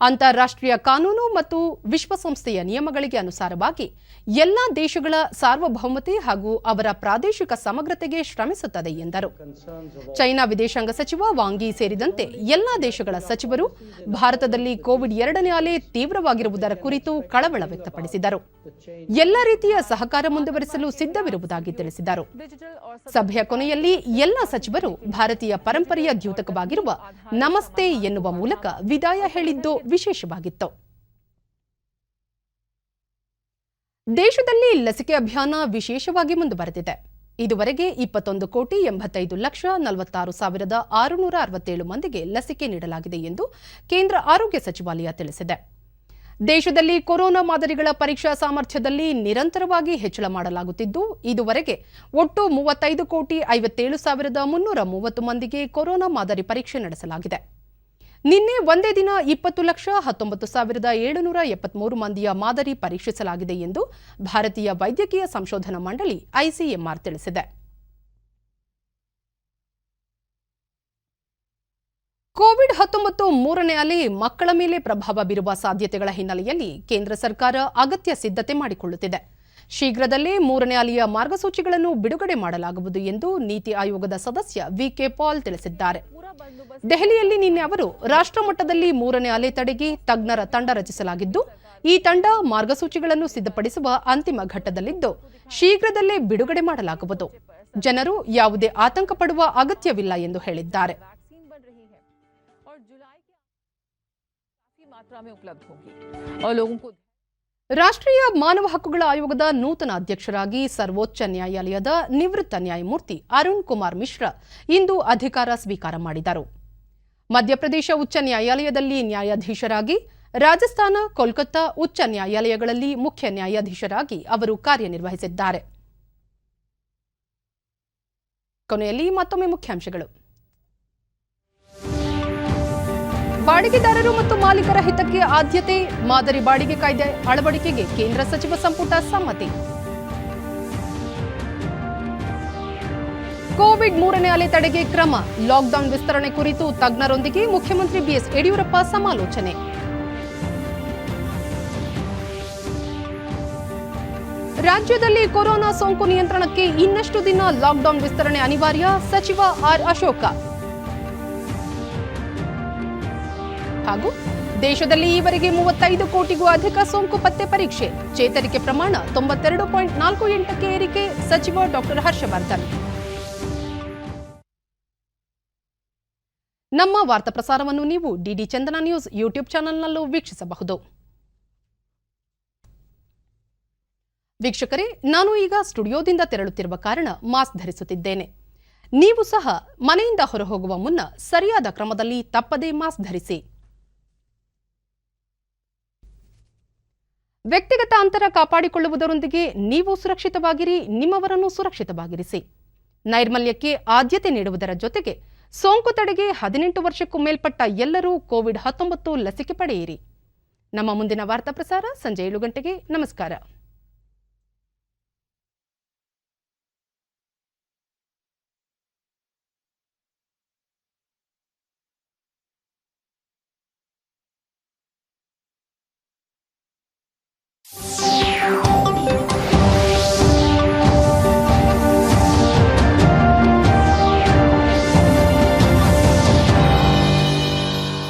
ಅಂತಾರಾಷ್ಟ್ರೀಯ ಕಾನೂನು ಮತ್ತು ವಿಶ್ವಸಂಸ್ಥೆಯ ನಿಯಮಗಳಿಗೆ ಅನುಸಾರವಾಗಿ ಎಲ್ಲಾ ದೇಶಗಳ ಸಾರ್ವಭೌಮತೆ ಹಾಗೂ ಅವರ ಪ್ರಾದೇಶಿಕ ಸಮಗ್ರತೆಗೆ ಶ್ರಮಿಸುತ್ತದೆ ಎಂದರು. ಚೈನಾ ವಿದೇಶಾಂಗ ಸಚಿವ ವಾಂಗ್ ಯಿ ಸೇರಿದಂತೆ ಎಲ್ಲಾ ದೇಶಗಳ ಸಚಿವರು ಭಾರತದಲ್ಲಿ ಕೋವಿಡ್ 2ನೇ ಅಲೆ ತೀವ್ರವಾಗಿರುವುದರ ಕುರಿತು ಕಳವಳ ವ್ಯಕ್ತಪಡಿಸಿದರು. ಎಲ್ಲ ರೀತಿಯ ಸಹಕಾರ ಮುಂದುವರಿಸಲು ಸಿದ್ಧವಿರುವುದಾಗಿ ತಿಳಿಸಿದರು. ಸಭೆಯ ಕೊನೆಯಲ್ಲಿ ಎಲ್ಲ ಸಚಿವರು ಭಾರತೀಯ ಪರಂಪರೆಯ ದ್ಯೋತಕವಾಗಿರುವ ನಮಸ್ತೆ ಎನ್ನುವ ಮೂಲಕ ವಿದಾಯ ಹೇಳಿದ್ದು ವಿಶೇಷವಾಗಿತ್ತು. ದೇಶದಲ್ಲಿ ಲಸಿಕೆ ಅಭಿಯಾನ ವಿಶೇಷವಾಗಿ ಮುಂದುವರೆದಿದೆ. ಇದುವರೆಗೆ 21,80,46,667 ಮಂದಿಗೆ ಲಸಿಕೆ ನೀಡಲಾಗಿದೆ ಎಂದು ಕೇಂದ್ರ ಆರೋಗ್ಯ ಸಚಿವಾಲಯ ತಿಳಿಸಿದೆ. ದೇಶದಲ್ಲಿ ಕೊರೋನಾ ಮಾದರಿಗಳ ಪರೀಕ್ಷಾ ಸಾಮರ್ಥ್ಯದಲ್ಲಿ ನಿರಂತರವಾಗಿ ಹೆಚ್ಚಳ ಮಾಡಲಾಗುತ್ತಿದ್ದು, ಇದುವರೆಗೆ ಒಟ್ಟು 35,57,330 ಮಂದಿಗೆ ಕೊರೋನಾ ಮಾದರಿ ಪರೀಕ್ಷೆ ನಡೆಸಲಾಗಿದೆ. ನಿನ್ನೆ ಒಂದೇ ದಿನ 20,19,773 ಮಂದಿಯ ಮಾದರಿ ಪರೀಕ್ಷಿಸಲಾಗಿದೆ ಎಂದು ಭಾರತೀಯ ವೈದ್ಯಕೀಯ ಸಂಶೋಧನಾ ಮಂಡಳಿ ಐಸಿಎಂಆರ್ ತಿಳಿಸಿದೆ. ಕೋವಿಡ್-19 ಮೂರನೇ ಅಲೆ ಮಕ್ಕಳ ಮೇಲೆ ಪ್ರಭಾವ ಬೀರುವ ಸಾಧ್ಯತೆಗಳ ಹಿನ್ನೆಲೆಯಲ್ಲಿ ಕೇಂದ್ರ ಸರ್ಕಾರ ಅಗತ್ಯ ಸಿದ್ಧತೆ ಮಾಡಿಕೊಳ್ಳುತ್ತಿದೆ. ಶೀಘ್ರದಲ್ಲೇ ಮೂರನೇ ಅಲೆಯ ಮಾರ್ಗಸೂಚಿಗಳನ್ನು ಬಿಡುಗಡೆ ಮಾಡಲಾಗುವುದು ಎಂದು ನೀತಿ ಆಯೋಗದ ಸದಸ್ಯ ವಿಕೆ ಪಾಲ್ ತಿಳಿಸಿದ್ದಾರೆ. ದೆಹಲಿಯಲ್ಲಿ ನಿನ್ನೆ ಅವರು ರಾಷ್ಟ್ರಮಟ್ಟದಲ್ಲಿ ಮೂರನೇ ಅಲೆ ತಡೆಗೆ ತಜ್ಞರ ತಂಡ ರಚಿಸಲಾಗಿದ್ದು, ಈ ತಂಡ ಮಾರ್ಗಸೂಚಿಗಳನ್ನು ಸಿದ್ಧಪಡಿಸುವ ಅಂತಿಮ ಘಟ್ಟದಲ್ಲಿದ್ದು, ಶೀಘ್ರದಲ್ಲೇ ಬಿಡುಗಡೆ ಮಾಡಲಾಗುವುದು. ಜನರು ಯಾವುದೇ ಆತಂಕ ಪಡುವ ಅಗತ್ಯವಿಲ್ಲ ಎಂದು ಹೇಳಿದ್ದಾರೆ. ರಾಷ್ಟ್ರೀಯ ಮಾನವ ಹಕ್ಕುಗಳ ಆಯೋಗದ ನೂತನ ಅಧ್ಯಕ್ಷರಾಗಿ ಸರ್ವೋಚ್ಚ ನ್ಯಾಯಾಲಯದ ನಿವೃತ್ತ ನ್ಯಾಯಮೂರ್ತಿ ಅರುಣ್ ಕುಮಾರ್ ಮಿಶ್ರಾ ಇಂದು ಅಧಿಕಾರ ಸ್ವೀಕಾರ ಮಾಡಿದರು. ಮಧ್ಯಪ್ರದೇಶ ಉಚ್ಚ ನ್ಯಾಯಾಲಯದಲ್ಲಿ ನ್ಯಾಯಾಧೀಶರಾಗಿ, ರಾಜಸ್ಥಾನ, ಕೋಲ್ಕತ್ತಾ ಉಚ್ಚ ನ್ಯಾಯಾಲಯಗಳಲ್ಲಿ ಮುಖ್ಯ ನ್ಯಾಯಾಧೀಶರಾಗಿ ಅವರು ಕಾರ್ಯನಿರ್ವಹಿಸಿದ್ದಾರೆ. ಕೊನೆಯಲ್ಲಿ ಮತ್ತೊಮ್ಮೆ ಮುಖ್ಯಾಂಶಗಳು. ಬಾಡಿಗೆದಾರರು ಮತ್ತು ಮಾಲೀಕರ ಹಿತಕ್ಕೆ ಆದ್ಯತೆ, ಮಾದರಿ ಬಾಡಿಗೆ ಕಾಯ್ದೆ ಅಳವಡಿಕೆಗೆ ಕೇಂದ್ರ ಸಚಿವ ಸಂಪುಟ ಸಮ್ಮತಿ. ಕೋವಿಡ್ ಮೂರನೇ ಅಲೆ ತಡೆಗೆ ಕ್ರಮ, ಲಾಕ್ಡೌನ್ ವಿಸ್ತರಣೆ ಕುರಿತು ತಜ್ಞರೊಂದಿಗೆ ಮುಖ್ಯಮಂತ್ರಿ ಬಿಎಸ್ ಯಡಿಯೂರಪ್ಪ ಸಮಾಲೋಚನೆ. ರಾಜ್ಯದಲ್ಲಿ ಕೊರೋನಾ ಸೋಂಕು ನಿಯಂತ್ರಣಕ್ಕೆ ಇನ್ನಷ್ಟು ದಿನ ಲಾಕ್ಡೌನ್ ವಿಸ್ತರಣೆ ಅನಿವಾರ್ಯ, ಸಚಿವ ಆರ್ ಅಶೋಕ. ಹಾಗೂ ದೇಶದಲ್ಲಿ ಈವರೆಗೆ 35 ಕೋಟಿಗೂ ಅಧಿಕ ಸೋಂಕು ಪತ್ತೆ ಪರೀಕ್ಷೆ, ಚೇತರಿಕೆ ಪ್ರಮಾಣ 92.48ಕ್ಕೆ ಏರಿಕೆ, ಸಚಿವ ಡಾಕ್ಟರ್ ಹರ್ಷವರ್ಧನ್. ನಮ್ಮ ವಾರ್ತಾ ಪ್ರಸಾರವನ್ನು ನೀವು ಡಿಡಿ ಚಂದನ ನ್ಯೂಸ್ ಯೂಟ್ಯೂಬ್ ಚಾನೆಲ್ನಲ್ಲೂ ವೀಕ್ಷಿಸಬಹುದು. ವೀಕ್ಷಕರೇ, ನಾನು ಈಗ ಸ್ಟುಡಿಯೋದಿಂದ ತೆರಳುತ್ತಿರುವ ಕಾರಣ ಮಾಸ್ಕ್ ಧರಿಸುತ್ತಿದ್ದೇನೆ. ನೀವು ಸಹ ಮನೆಯಿಂದ ಹೊರಹೋಗುವ ಮುನ್ನ ಸರಿಯಾದ ಕ್ರಮದಲ್ಲಿ ತಪ್ಪದೇ ಮಾಸ್ಕ್ ಧರಿಸಿ. ವ್ಯಕ್ತಿಗತ ಅಂತರ ಕಾಪಾಡಿಕೊಳ್ಳುವುದರೊಂದಿಗೆ ನೀವು ಸುರಕ್ಷಿತವಾಗಿರಿ, ನಿಮ್ಮವರನ್ನು ಸುರಕ್ಷಿತವಾಗಿರಿಸಿ. ನೈರ್ಮಲ್ಯಕ್ಕೆ ಆದ್ಯತೆ ನೀಡುವುದರ ಜೊತೆಗೆ ಸೋಂಕು ತಡೆಗೆ 18 ವರ್ಷಕ್ಕೂ ಮೇಲ್ಪಟ್ಟ ಎಲ್ಲರೂ ಕೋವಿಡ್-19 ಲಸಿಕೆ ಪಡೆಯಿರಿ. ನಮ್ಮ ಮುಂದಿನ ವಾರ್ತಾ ಪ್ರಸಾರ ಸಂಜೆ 7 ಗಂಟೆಗೆ. ನಮಸ್ಕಾರ.